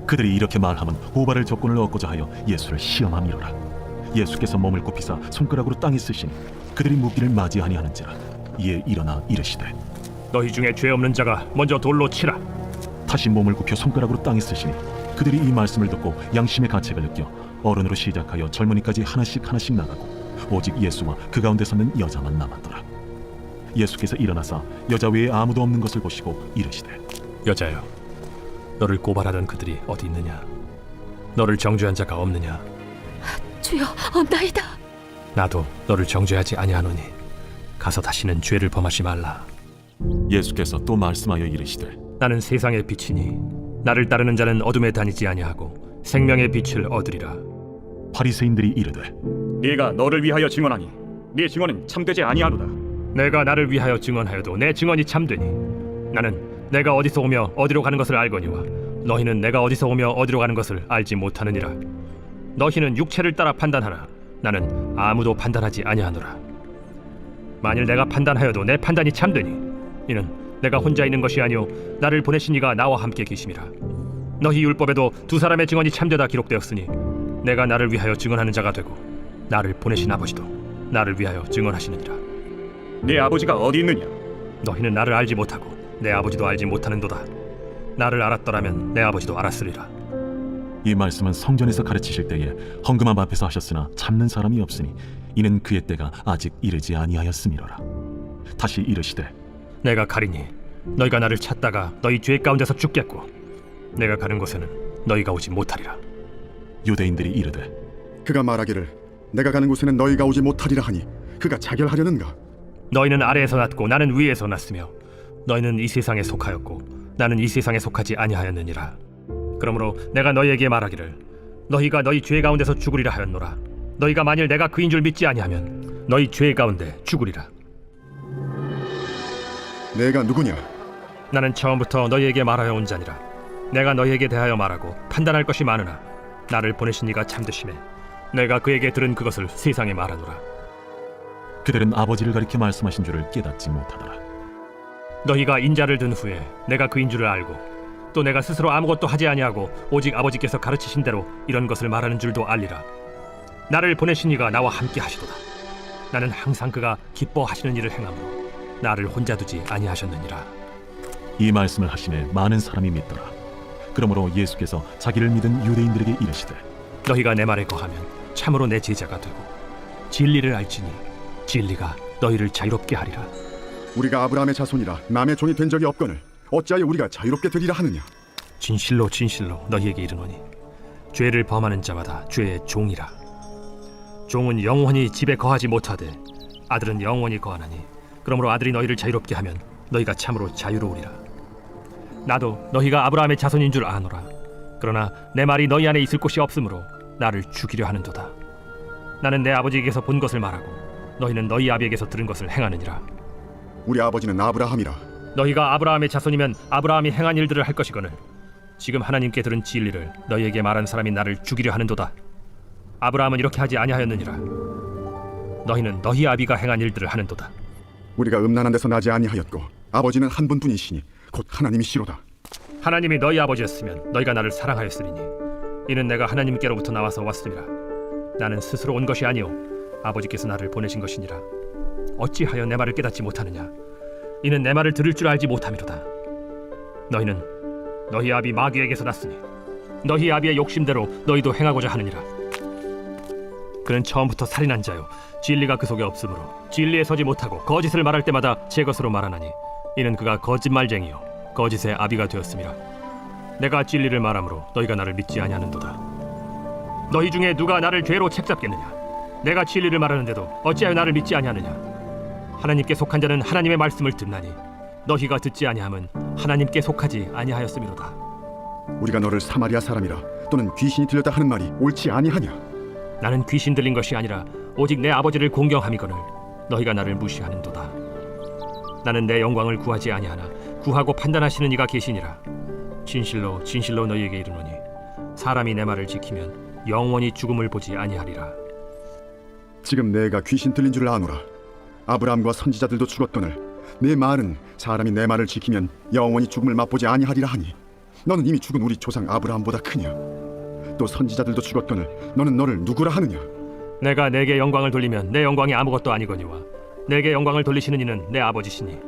그들이 이렇게 말하면 고발을 조건을 얻고자 하여 예수를 시험함이로라. 예수께서 몸을 굽히사 손가락으로 땅에 쓰시니 그들이 묻기를 맞이하니 하는지라. 이에 일어나 이르시되 너희 중에 죄 없는 자가 먼저 돌로 치라. 다시 몸을 굽혀 손가락으로 땅에 쓰시니 그들이 이 말씀을 듣고 양심의 가책을 느껴 어른으로 시작하여 젊은이까지 하나씩 나가고 오직 예수와 그 가운데 섰는 여자만 남았더라. 예수께서 일어나사 여자 외에 아무도 없는 것을 보시고 이르시되 여자여, 너를 고발하던 그들이 어디 있느냐? 너를 정죄한 자가 없느냐? 주여, 없나이다. 나도 너를 정죄하지 아니하노니 가서 다시는 죄를 범하지 말라. 예수께서 또 말씀하여 이르시되 나는 세상의 빛이니 나를 따르는 자는 어둠에 다니지 아니하고 생명의 빛을 얻으리라. 바리새인들이 이르되 네가 너를 위하여 증언하니 네 증언은 참되지 아니하노다. 내가 나를 위하여 증언하여도 내 증언이 참되니 나는 내가 어디서 오며 어디로 가는 것을 알거니와 너희는 내가 어디서 오며 어디로 가는 것을 알지 못하느니라. 너희는 육체를 따라 판단하나 나는 아무도 판단하지 아니하노라. 만일 내가 판단하여도 내 판단이 참되니 이는 내가 혼자 있는 것이 아니오 나를 보내신 이가 나와 함께 계심이라. 너희 율법에도 두 사람의 증언이 참되다 기록되었으니 내가 나를 위하여 증언하는 자가 되고 나를 보내신 아버지도 나를 위하여 증언하시느니라. 네 아버지가 어디 있느냐? 너희는 나를 알지 못하고 내 아버지도 알지 못하는도다. 나를 알았더라면 내 아버지도 알았으리라. 이 말씀은 성전에서 가르치실 때에 헌금함 앞에서 하셨으나 참는 사람이 없으니 이는 그의 때가 아직 이르지 아니하였음이로라. 다시 이르시되 내가 가리니 너희가 나를 찾다가 너희 죄 가운데서 죽겠고 내가 가는 곳에는 너희가 오지 못하리라. 유대인들이 이르되 그가 말하기를 내가 가는 곳에는 너희가 오지 못하리라 하니 그가 자결하려는가? 너희는 아래에서 났고 나는 위에서 났으며 너희는 이 세상에 속하였고 나는 이 세상에 속하지 아니하였느니라. 그러므로 내가 너희에게 말하기를 너희가 너희 죄 가운데서 죽으리라 하였노라. 너희가 만일 내가 그인 줄 믿지 아니하면 너희 죄 가운데 죽으리라. 내가 누구냐? 나는 처음부터 너희에게 말하여 온 자니라. 내가 너희에게 대하여 말하고 판단할 것이 많으나 나를 보내신 이가 참되심에 내가 그에게 들은 그것을 세상에 말하노라. 그들은 아버지를 가리켜 말씀하신 줄을 깨닫지 못하더라. 너희가 인자를 든 후에 내가 그인 줄을 알고 또 내가 스스로 아무것도 하지 아니하고 오직 아버지께서 가르치신 대로 이런 것을 말하는 줄도 알리라. 나를 보내신 이가 나와 함께 하시도다. 나는 항상 그가 기뻐하시는 일을 행함으로 나를 혼자 두지 아니하셨느니라. 이 말씀을 하시매 많은 사람이 믿더라. 그러므로 예수께서 자기를 믿은 유대인들에게 이르시되 너희가 내 말에 거하면 참으로 내 제자가 되고 진리를 알지니 진리가 너희를 자유롭게 하리라. 우리가 아브라함의 자손이라 남의 종이 된 적이 없거늘 어찌하여 우리가 자유롭게 되리라 하느냐? 진실로 진실로 너희에게 이르노니 죄를 범하는 자마다 죄의 종이라. 종은 영원히 집에 거하지 못하되 아들은 영원히 거하나니 그러므로 아들이 너희를 자유롭게 하면 너희가 참으로 자유로우리라. 나도 너희가 아브라함의 자손인 줄 아노라. 그러나 내 말이 너희 안에 있을 곳이 없으므로 나를 죽이려 하는도다. 나는 내 아버지에게서 본 것을 말하고 너희는 너희 아비에게서 들은 것을 행하느니라. 우리 아버지는 아브라함이라. 너희가 아브라함의 자손이면 아브라함이 행한 일들을 할 것이거늘 지금 하나님께 들은 진리를 너희에게 말한 사람이 나를 죽이려 하는도다. 아브라함은 이렇게 하지 아니하였느니라. 너희는 너희 아비가 행한 일들을 하는도다. 우리가 음란한 데서 나지 아니하였고 아버지는 한 분뿐이시니 곧 하나님이시로다. 하나님이 너희 아버지였으면 너희가 나를 사랑하였으리니 이는 내가 하나님께로부터 나와서 왔음이라. 나는 스스로 온 것이 아니오 아버지께서 나를 보내신 것이니라. 어찌하여 내 말을 깨닫지 못하느냐? 이는 내 말을 들을 줄 알지 못함이로다. 너희는 너희 아비 마귀에게서 났으니 너희 아비의 욕심대로 너희도 행하고자 하느니라. 그는 처음부터 살인한 자요 진리가 그 속에 없으므로 진리에 서지 못하고 거짓을 말할 때마다 제 것으로 말하나니 이는 그가 거짓말쟁이요 거짓의 아비가 되었음이라. 내가 진리를 말하므로 너희가 나를 믿지 아니하는도다. 너희 중에 누가 나를 죄로 책잡겠느냐? 내가 진리를 말하는데도 어찌하여 나를 믿지 아니하느냐? 하나님께 속한 자는 하나님의 말씀을 듣나니 너희가 듣지 아니함은 하나님께 속하지 아니하였음이로다. 우리가 너를 사마리아 사람이라 또는 귀신이 들렸다 하는 말이 옳지 아니하냐? 나는 귀신 들린 것이 아니라 오직 내 아버지를 공경함이거늘 너희가 나를 무시하는도다. 나는 내 영광을 구하지 아니하나 구하고 판단하시는 이가 계시니라. 진실로 진실로 너희에게 이르노니 사람이 내 말을 지키면 영원히 죽음을 보지 아니하리라. 지금 내가 귀신 들린 줄 아노라. 아브라함과 선지자들도 죽었거늘 내 말은 사람이 내 말을 지키면 영원히 죽음을 맛보지 아니하리라 하니 너는 이미 죽은 우리 조상 아브라함보다 크냐? 또 선지자들도 죽었거늘 너는 너를 누구라 하느냐? 내가 내게 영광을 돌리면 내 영광이 아무것도 아니거니와 내게 영광을 돌리시는 이는 내 아버지시니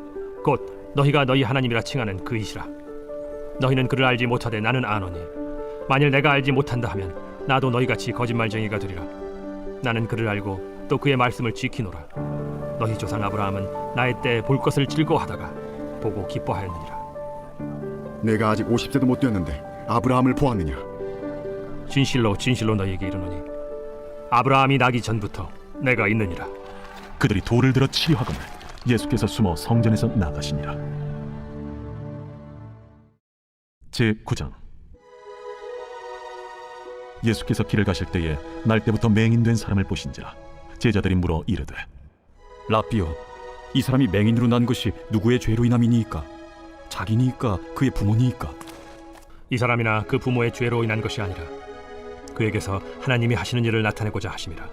곧 너희가 너희 하나님이라 칭하는 그이시라. 너희는 그를 알지 못하되 나는 아노니 만일 내가 알지 못한다 하면 나도 너희같이 거짓말쟁이가 되리라. 나는 그를 알고 또 그의 말씀을 지키노라. 너희 조상 아브라함은 나의 때에 볼 것을 즐거워하다가 보고 기뻐하였느니라. 내가 아직 50세도 못 되었는데 아브라함을 보았느냐? 진실로 진실로 너희에게 이르노니 아브라함이 나기 전부터 내가 있느니라. 그들이 돌을 들어 치려 하거늘 예수께서 숨어 성전에서 나가시니라. 제9장. 예수께서 길을 가실 때에 날 때부터 맹인된 사람을 보신지라. 제자들이 물어 이르되 라삐여, 이 사람이 맹인으로 난 것이 누구의 죄로 인함이니이까? 자기니이까 그의 부모니이까? 이 사람이나 그 부모의 죄로 인한 것이 아니라 그에게서 하나님이 하시는 일을 나타내고자 하심이라.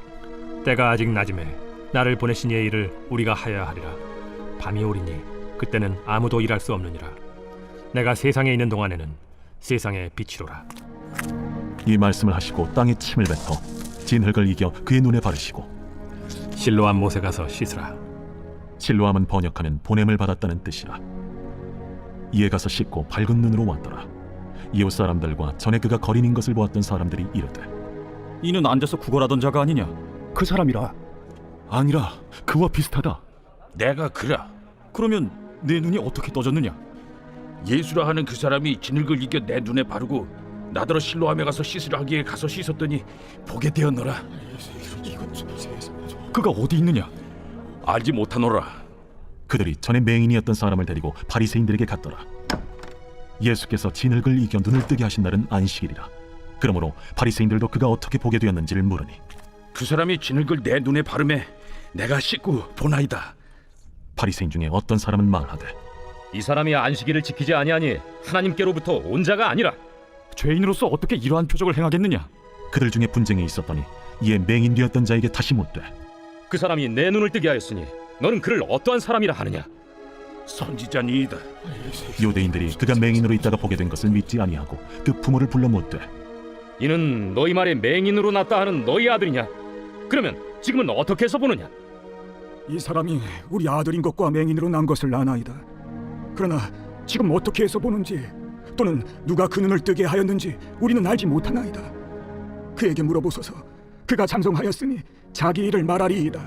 때가 아직 낮음에 나를 보내신 이의 일을 우리가 하여야 하리라. 밤이 오리니 그때는 아무도 일할 수 없느니라. 내가 세상에 있는 동안에는 세상의 빛이로라. 이 말씀을 하시고 땅에 침을 뱉어 진흙을 이겨 그의 눈에 바르시고 실로암 못에 가서 씻으라. 실로암은 번역하면 보냄을 받았다는 뜻이라. 이에 가서 씻고 밝은 눈으로 왔더라. 이웃 사람들과 전에 그가 거린인 것을 보았던 사람들이 이르되 이는 앉아서 구걸하던 자가 아니냐? 그 사람이라. 아니라 그와 비슷하다. 내가 그라. 그러면 내 눈이 어떻게 떠졌느냐? 예수라 하는 그 사람이 진흙을 이겨 내 눈에 바르고 나더러 실로암에 가서 씻으라 하기에 가서 씻었더니 보게 되었노라. 그가 어디 있느냐? 알지 못하노라. 그들이 전에 맹인이었던 사람을 데리고 바리새인들에게 갔더라. 예수께서 진흙을 이겨 눈을 뜨게 하신 날은 안식일이라. 그러므로 바리새인들도 그가 어떻게 보게 되었는지를 물으니 그 사람이 진흙을 내 눈에 바르매 내가 씻고 보나이다. 바리새인 중에 어떤 사람은 말하되 이 사람이 안식일을 지키지 아니하니 하나님께로부터 온 자가 아니라. 죄인으로서 어떻게 이러한 표적을 행하겠느냐? 그들 중에 분쟁이 있었더니 이에 맹인 되었던 자에게 다시 묻되 그 사람이 내 눈을 뜨게 하였으니 너는 그를 어떠한 사람이라 하느냐? 선지자니이다. 유대인들이 그가 맹인으로 있다가 보게 된 것을 믿지 아니하고 그 부모를 불러 묻되 이는 너희 말에 맹인으로 났다 하는 너희 아들이냐? 그러면 지금은 어떻게 해서 보느냐? 이 사람이 우리 아들인 것과 맹인으로 난 것을 아나이다. 그러나 지금 어떻게 해서 보는지 또는 누가 그 눈을 뜨게 하였는지 우리는 알지 못하나이다. 그에게 물어보소서. 그가 장성하였으니 자기 일을 말하리이다.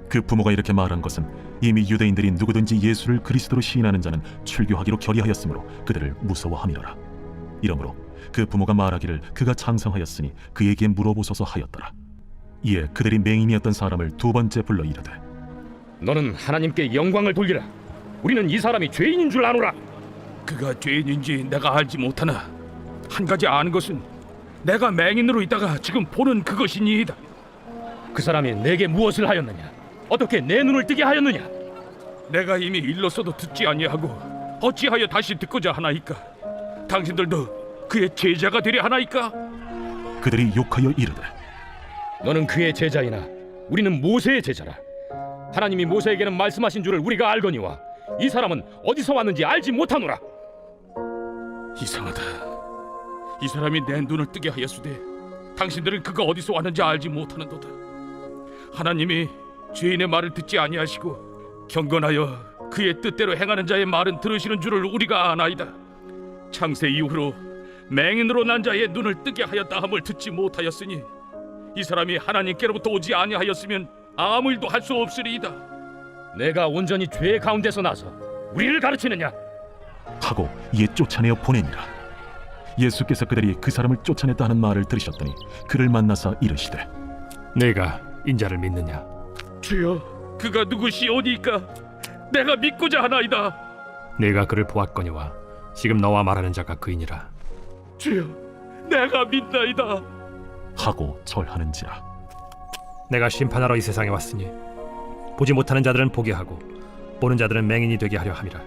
그 부모가 이렇게 말한 것은 이미 유대인들이 누구든지 예수를 그리스도로 시인하는 자는 출교하기로 결의하였으므로 그들을 무서워함이로라. 이러므로 그 부모가 말하기를 그가 장성하였으니 그에게 물어보소서 하였더라. 이에 그들이 맹인이었던 사람을 두 번째 불러 이르되 너는 하나님께 영광을 돌리라. 우리는 이 사람이 죄인인 줄 아노라. 그가 죄인인지 내가 알지 못하나 한 가지 아는 것은 내가 맹인으로 있다가 지금 보는 그것이니이다. 그 사람이 내게 무엇을 하였느냐? 어떻게 내 눈을 뜨게 하였느냐? 내가 이미 일렀어도 듣지 아니하고 어찌하여 다시 듣고자 하나이까? 당신들도 그의 제자가 되려 하나이까? 그들이 욕하여 이르되 너는 그의 제자이나 우리는 모세의 제자라. 하나님이 모세에게는 말씀하신 줄을 우리가 알거니와 이 사람은 어디서 왔는지 알지 못하노라. 이상하다. 이 사람이 내 눈을 뜨게 하였으되 당신들은 그가 어디서 왔는지 알지 못하는도다. 하나님이 죄인의 말을 듣지 아니하시고 경건하여 그의 뜻대로 행하는 자의 말은 들으시는 줄을 우리가 아나이다. 창세 이후로 맹인으로 난 자의 눈을 뜨게 하였다 함을 듣지 못하였으니 이 사람이 하나님께로부터 오지 아니하였으면 아무 일도 할 수 없으리이다. 내가 온전히 죄 가운데서 나서 우리를 가르치느냐? 하고 이에 쫓아내어 보내니라. 예수께서 그들이 그 사람을 쫓아냈다 하는 말을 들으셨더니 그를 만나사 이르시되 내가 인자를 믿느냐? 주여, 그가 누구시오니까 내가 믿고자 하나이다. 내가 그를 보았거니와 지금 너와 말하는 자가 그이니라. 주여, 내가 믿나이다. 하고 절하는지라. 내가 심판하러 이 세상에 왔으니 보지 못하는 자들은 보게 하고 보는 자들은 맹인이 되게 하려 함이라.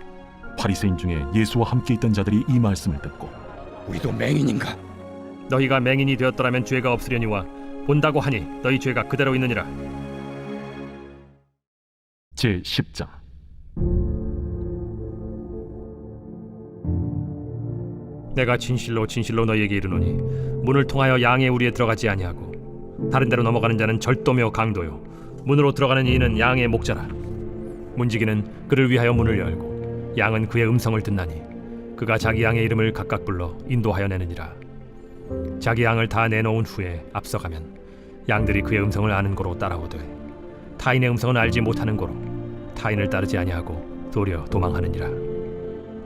바리새인 중에 예수와 함께 있던 자들이 이 말씀을 듣고 우리도 맹인인가? 너희가 맹인이 되었더라면 죄가 없으려니와 본다고 하니 너희 죄가 그대로 있느니라. 제10장 내가 진실로 진실로 너희에게 이르노니 문을 통하여 양의 우리에 들어가지 아니하고 다른 데로 넘어가는 자는 절도며 강도요 문으로 들어가는 이는 양의 목자라. 문지기는 그를 위하여 문을 열고 양은 그의 음성을 듣나니 그가 자기 양의 이름을 각각 불러 인도하여 내느니라. 자기 양을 다 내놓은 후에 앞서가면 양들이 그의 음성을 아는 고로 따라오되 타인의 음성은 알지 못하는 고로 타인을 따르지 아니하고 도리어 도망하느니라.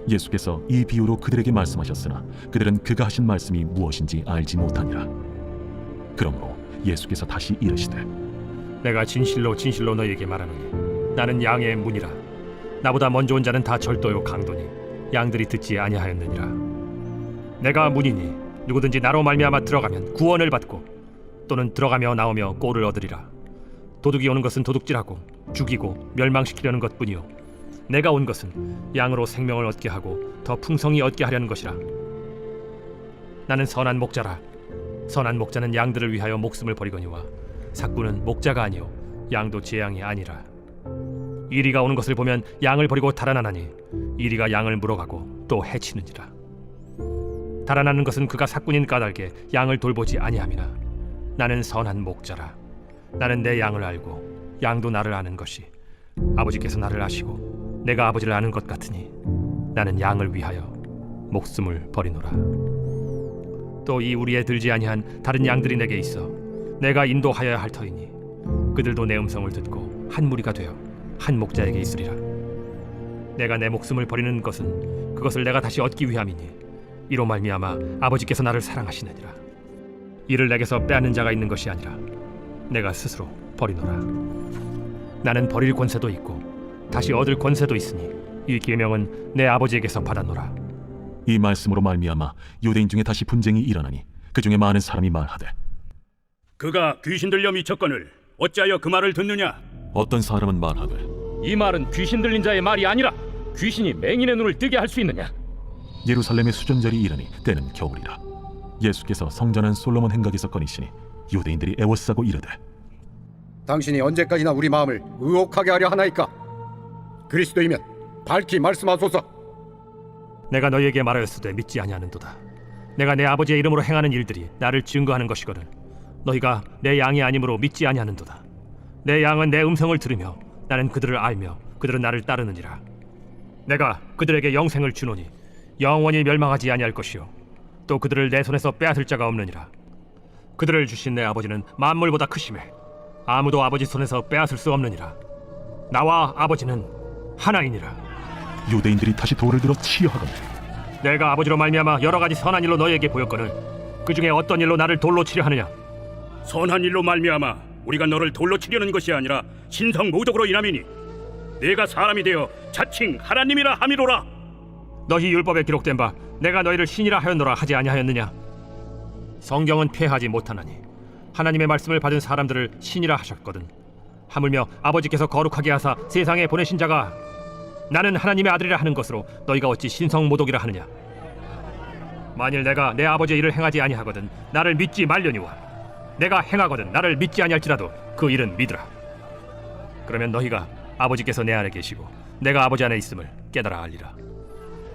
예수께서 이 비유로 그들에게 말씀하셨으나 그들은 그가 하신 말씀이 무엇인지 알지 못하니라. 그러므로 예수께서 다시 이르시되 내가 진실로 진실로 너희에게 말하노니 나는 양의 문이라. 나보다 먼저 온 자는 다 절도요 강도니 양들이 듣지 아니하였느니라. 내가 문이니 누구든지 나로 말미암아 들어가면 구원을 받고 또는 들어가며 나오며 꼴을 얻으리라. 도둑이 오는 것은 도둑질하고 죽이고 멸망시키려는 것뿐이요 내가 온 것은 양으로 생명을 얻게 하고 더 풍성히 얻게 하려는 것이라. 나는 선한 목자라. 선한 목자는 양들을 위하여 목숨을 버리거니와 삭구는 목자가 아니요 양도 제 양이 아니라. 이리가 오는 것을 보면 양을 버리고 달아나나니 이리가 양을 물어가고 또 해치는지라. 달아나는 것은 그가 삭군인 까닭에 양을 돌보지 아니함이나 나는 선한 목자라. 나는 내 양을 알고 양도 나를 아는 것이 아버지께서 나를 아시고 내가 아버지를 아는 것 같으니 나는 양을 위하여 목숨을 버리노라. 또 이 우리에 들지 아니한 다른 양들이 내게 있어 내가 인도하여야 할 터이니 그들도 내 음성을 듣고 한 무리가 되어 한 목자에게 있으리라. 내가 내 목숨을 버리는 것은 그것을 내가 다시 얻기 위함이니 이로 말미암아 아버지께서 나를 사랑하시느니라. 이를 내게서 빼앗는 자가 있는 것이 아니라 내가 스스로 버리노라. 나는 버릴 권세도 있고 다시 얻을 권세도 있으니 이 계명은 내 아버지에게서 받았노라. 이 말씀으로 말미암아 유대인 중에 다시 분쟁이 일어나니 그 중에 많은 사람이 말하되 그가 귀신 들려 미쳤거늘 어찌하여 그 말을 듣느냐? 어떤 사람은 말하되 이 말은 귀신 들린 자의 말이 아니라 귀신이 맹인의 눈을 뜨게 할 수 있느냐? 예루살렘의 수전절이 이르니 때는 겨울이라. 예수께서 성전한 솔로몬 행각에서 거니시니 유대인들이 애워싸고 이르되 당신이 언제까지나 우리 마음을 의혹하게 하려 하나이까? 그리스도이면 밝히 말씀하소서. 내가 너희에게 말하였으되 믿지 아니하는도다. 내가 내 아버지의 이름으로 행하는 일들이 나를 증거하는 것이거든 너희가 내 양이 아니므로 믿지 아니하는도다. 내 양은 내 음성을 들으며 나는 그들을 알며 그들은 나를 따르느니라. 내가 그들에게 영생을 주노니 영원히 멸망하지 아니할 것이요 또 그들을 내 손에서 빼앗을 자가 없느니라. 그들을 주신 내 아버지는 만물보다 크심에 아무도 아버지 손에서 빼앗을 수 없느니라. 나와 아버지는 하나이니라. 유대인들이 다시 돌을 들어 치려하거늘 내가 아버지로 말미암아 여러 가지 선한 일로 너희에게 보였거늘 그 중에 어떤 일로 나를 돌로 치려 하느냐? 선한 일로 말미암아 우리가 너를 돌로 치려는 것이 아니라 신성 모독으로 인함이니 내가 사람이 되어 자칭 하나님이라 함이로라. 너희 율법에 기록된 바 내가 너희를 신이라 하였노라 하지 아니하였느냐? 성경은 폐하지 못하나니 하나님의 말씀을 받은 사람들을 신이라 하셨거든 하물며 아버지께서 거룩하게 하사 세상에 보내신 자가 나는 하나님의 아들이라 하는 것으로 너희가 어찌 신성 모독이라 하느냐? 만일 내가 내 아버지의 일을 행하지 아니하거든 나를 믿지 말려니와 내가 행하거든 나를 믿지 아니할지라도 그 일은 믿으라. 그러면 너희가 아버지께서 내 안에 계시고 내가 아버지 안에 있음을 깨달아 알리라.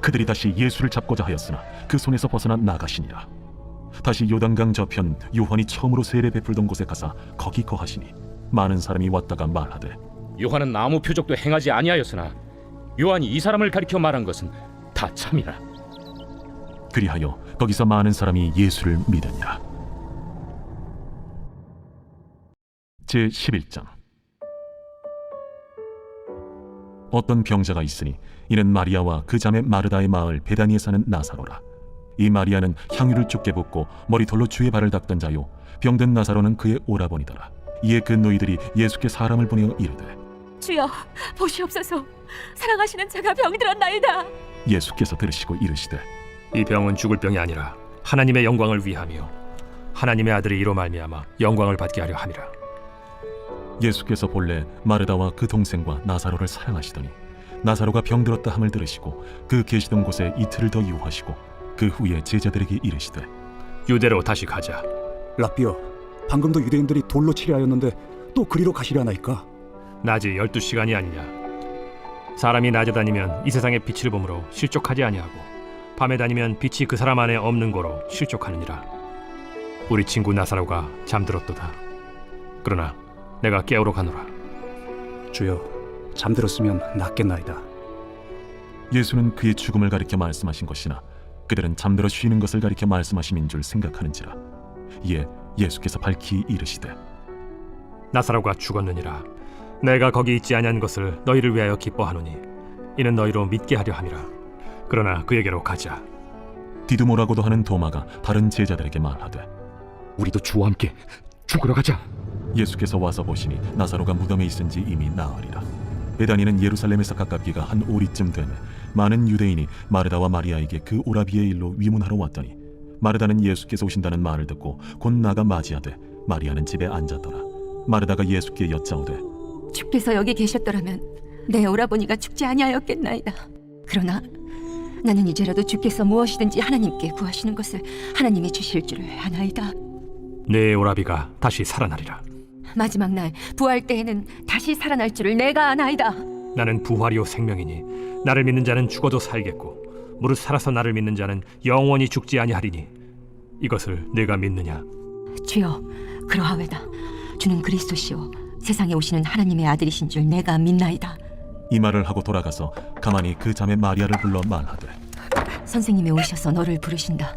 그들이 다시 예수를 잡고자 하였으나 그 손에서 벗어나 나가시니라. 다시 요단강 저편 요한이 처음으로 세례 베풀던 곳에 가사 거기 거하시니 많은 사람이 왔다가 말하되 요한은 아무 표적도 행하지 아니하였으나 요한이 이 사람을 가리켜 말한 것은 다 참이라. 그리하여 거기서 많은 사람이 예수를 믿으니라. 제11장. 어떤 병자가 있으니 이는 마리아와 그 자매 마르다의 마을 베다니에 사는 나사로라. 이 마리아는 향유를 쭉 붓고 머리털로 주의 발을 닦던 자요 병든 나사로는 그의 오라버니더라. 이에 그 노이들이 예수께 사람을 보내어 이르되 주여 보시옵소서 사랑하시는 자가 병들었나이다. 예수께서 들으시고 이르시되 이 병은 죽을 병이 아니라 하나님의 영광을 위하며 하나님의 아들이 이로 말미암아 영광을 받게 하려 함이라. 예수께서 본래 마르다와 그 동생과 나사로를 사랑하시더니 나사로가 병들었다 함을 들으시고 그 계시던 곳에 이틀을 더 유하시고 그 후에 제자들에게 이르시되 유대로 다시 가자. 라삐어, 방금도 유대인들이 돌로 치려 하였는데 또 그리로 가시려 하나이까? 낮이 12시간이 아니냐? 사람이 낮에 다니면 이 세상의 빛을 보므로 실족하지 아니하고 밤에 다니면 빛이 그 사람 안에 없는 거로 실족하느니라. 우리 친구 나사로가 잠들었도다. 그러나 내가 깨우러 가노라. 주여, 잠들었으면 낫겠나이다. 예수는 그의 죽음을 가리켜 말씀하신 것이나 그들은 잠들어 쉬는 것을 가리켜 말씀하심인 줄 생각하는지라. 이에 예수께서 밝히 이르시되 나사로가 죽었느니라. 내가 거기 있지 아니한 것을 너희를 위하여 기뻐하노니 이는 너희로 믿게 하려 함이라. 그러나 그에게로 가자. 디두모라고도 하는 도마가 다른 제자들에게 말하되 우리도 주와 함께 죽으러 가자. 예수께서 와서 보시니 나사로가 무덤에 있은지 이미 나으리라. 베다니는 예루살렘에서 가깝기가 한 오리쯤 되매 많은 유대인이 마르다와 마리아에게 그 오라비의 일로 위문하러 왔더니 마르다는 예수께서 오신다는 말을 듣고 곧 나가 맞이하되 마리아는 집에 앉았더라. 마르다가 예수께 여짜오되 주께서 여기 계셨더라면 내 오라버니가 죽지 아니하였겠나이다. 그러나 나는 이제라도 주께서 무엇이든지 하나님께 구하시는 것을 하나님이 주실 줄을 아나이다. 내 오라비가 다시 살아나리라. 마지막 날 부활 때에는 다시 살아날 줄을 내가 아나이다. 나는 부활이요 생명이니 나를 믿는 자는 죽어도 살겠고 무릇 살아서 나를 믿는 자는 영원히 죽지 아니하리니 이것을 내가 믿느냐? 주여, 그러하외다. 주는 그리스도시요 세상에 오시는 하나님의 아들이신 줄 내가 믿나이다. 이 말을 하고 돌아가서 가만히 그 자매 마리아를 불러 말하되 선생님이 오셔서 너를 부르신다.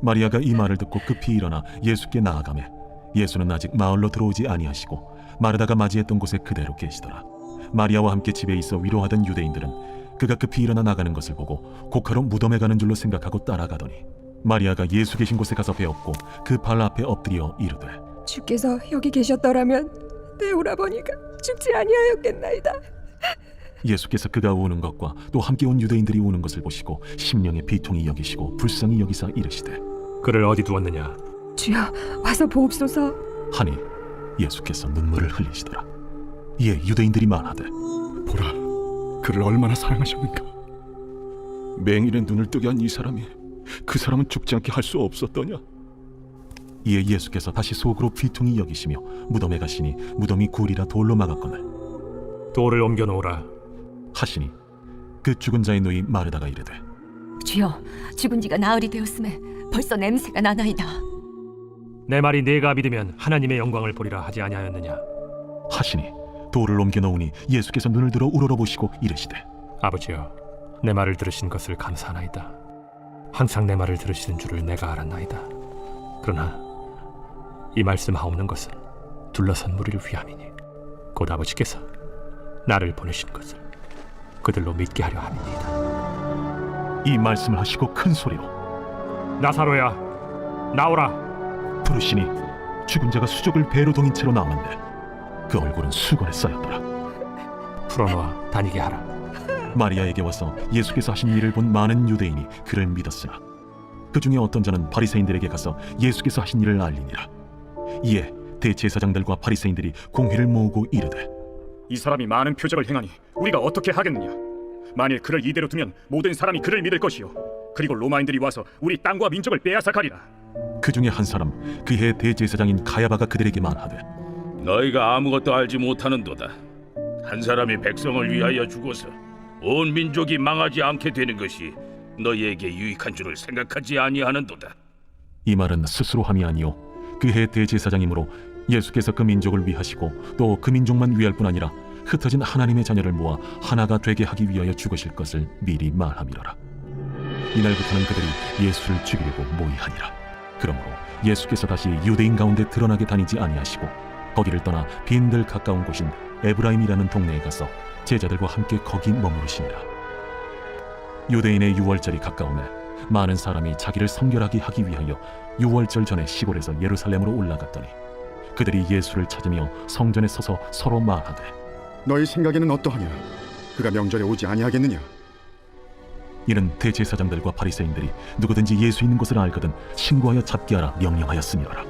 마리아가 이 말을 듣고 급히 일어나 예수께 나아가매 예수는 아직 마을로 들어오지 아니하시고 마르다가 맞이했던 곳에 그대로 계시더라. 마리아와 함께 집에 있어 위로하던 유대인들은 그가 급히 일어나 나가는 것을 보고 곡하러 무덤에 가는 줄로 생각하고 따라가더니 마리아가 예수 계신 곳에 가서 배웠고 그 발 앞에 엎드려 이르되 주께서 여기 계셨더라면 내 오라버니가 죽지 아니하였겠나이다. 예수께서 그가 우는 것과 또 함께 온 유대인들이 우는 것을 보시고 심령의 비통이 여기시고 불쌍히 여기사 이르시되 그를 어디 두었느냐? 주여 와서 보옵소서. 하니 예수께서 눈물을 흘리시더라. 이에 유대인들이 말하되 보라, 그를 얼마나 사랑하셨는가. 맹인의 눈을 뜨게 한 이 사람이 그 사람은 죽지 않게 할 수 없었더냐. 이에 예수께서 다시 속으로 비통히 여기시며 무덤에 가시니 무덤이 굴이라 돌로 막았거늘 돌을 옮겨 놓으라 하시니 그 죽은 자의 누이 마르다가 이르되 주여 죽은 지가 나흘이 되었음에 벌써 냄새가 나나이다. 내 말이 네가 믿으면 하나님의 영광을 보리라 하지 아니하였느냐? 하시니 돌을 옮겨 놓으니 예수께서 눈을 들어 우러러보시고 이르시되 아버지여 내 말을 들으신 것을 감사하나이다. 항상 내 말을 들으시는 줄을 내가 알았나이다. 그러나 이 말씀하옵는 것은 둘러선 무리를 위함이니 곧 아버지께서 나를 보내신 것을 그들로 믿게 하려 함이니이다. 이 말씀을 하시고 큰 소리로 나사로야 나오라 부르시니 죽은 자가 수족을 배로 동인 채로 나왔는데 그 얼굴은 수건에 쌓였더라. 풀어놓아 다니게 하라. 마리아에게 와서 예수께서 하신 일을 본 많은 유대인이 그를 믿었으나 그 중에 어떤 자는 바리새인들에게 가서 예수께서 하신 일을 알리니라. 이에 대제사장들과 바리새인들이 공회를 모으고 이르되 이 사람이 많은 표적을 행하니 우리가 어떻게 하겠느냐. 만일 그를 이대로 두면 모든 사람이 그를 믿을 것이요 그리고 로마인들이 와서 우리 땅과 민족을 빼앗아 가리라. 그 중에 한 사람 그해 대제사장인 가야바가 그들에게 말하되 너희가 아무것도 알지 못하는도다. 한 사람이 백성을 위하여 죽어서 온 민족이 망하지 않게 되는 것이 너희에게 유익한 줄을 생각하지 아니하는도다. 이 말은 스스로 함이 아니요 그해 대제사장이므로 예수께서 그 민족을 위하시고 또 그 민족만 위할 뿐 아니라 흩어진 하나님의 자녀를 모아 하나가 되게 하기 위하여 죽으실 것을 미리 말함이로라. 이날부터는 그들이 예수를 죽이려고 모의하니라. 그러므로 예수께서 다시 유대인 가운데 드러나게 다니지 아니하시고 거기를 떠나 빈들 가까운 곳인 에브라임이라는 동네에 가서 제자들과 함께 거기 머무르시니라. 유대인의 유월절이 가까우매 많은 사람이 자기를 성결하게 하기 위하여 유월절 전에 시골에서 예루살렘으로 올라갔더니 그들이 예수를 찾으며 성전에 서서 서로 말하되 너희 생각에는 어떠하냐? 그가 명절에 오지 아니하겠느냐? 이는 대제사장들과 바리새인들이 누구든지 예수 있는 곳을 알거든 신고하여 잡게 하라 명령하였음이로라.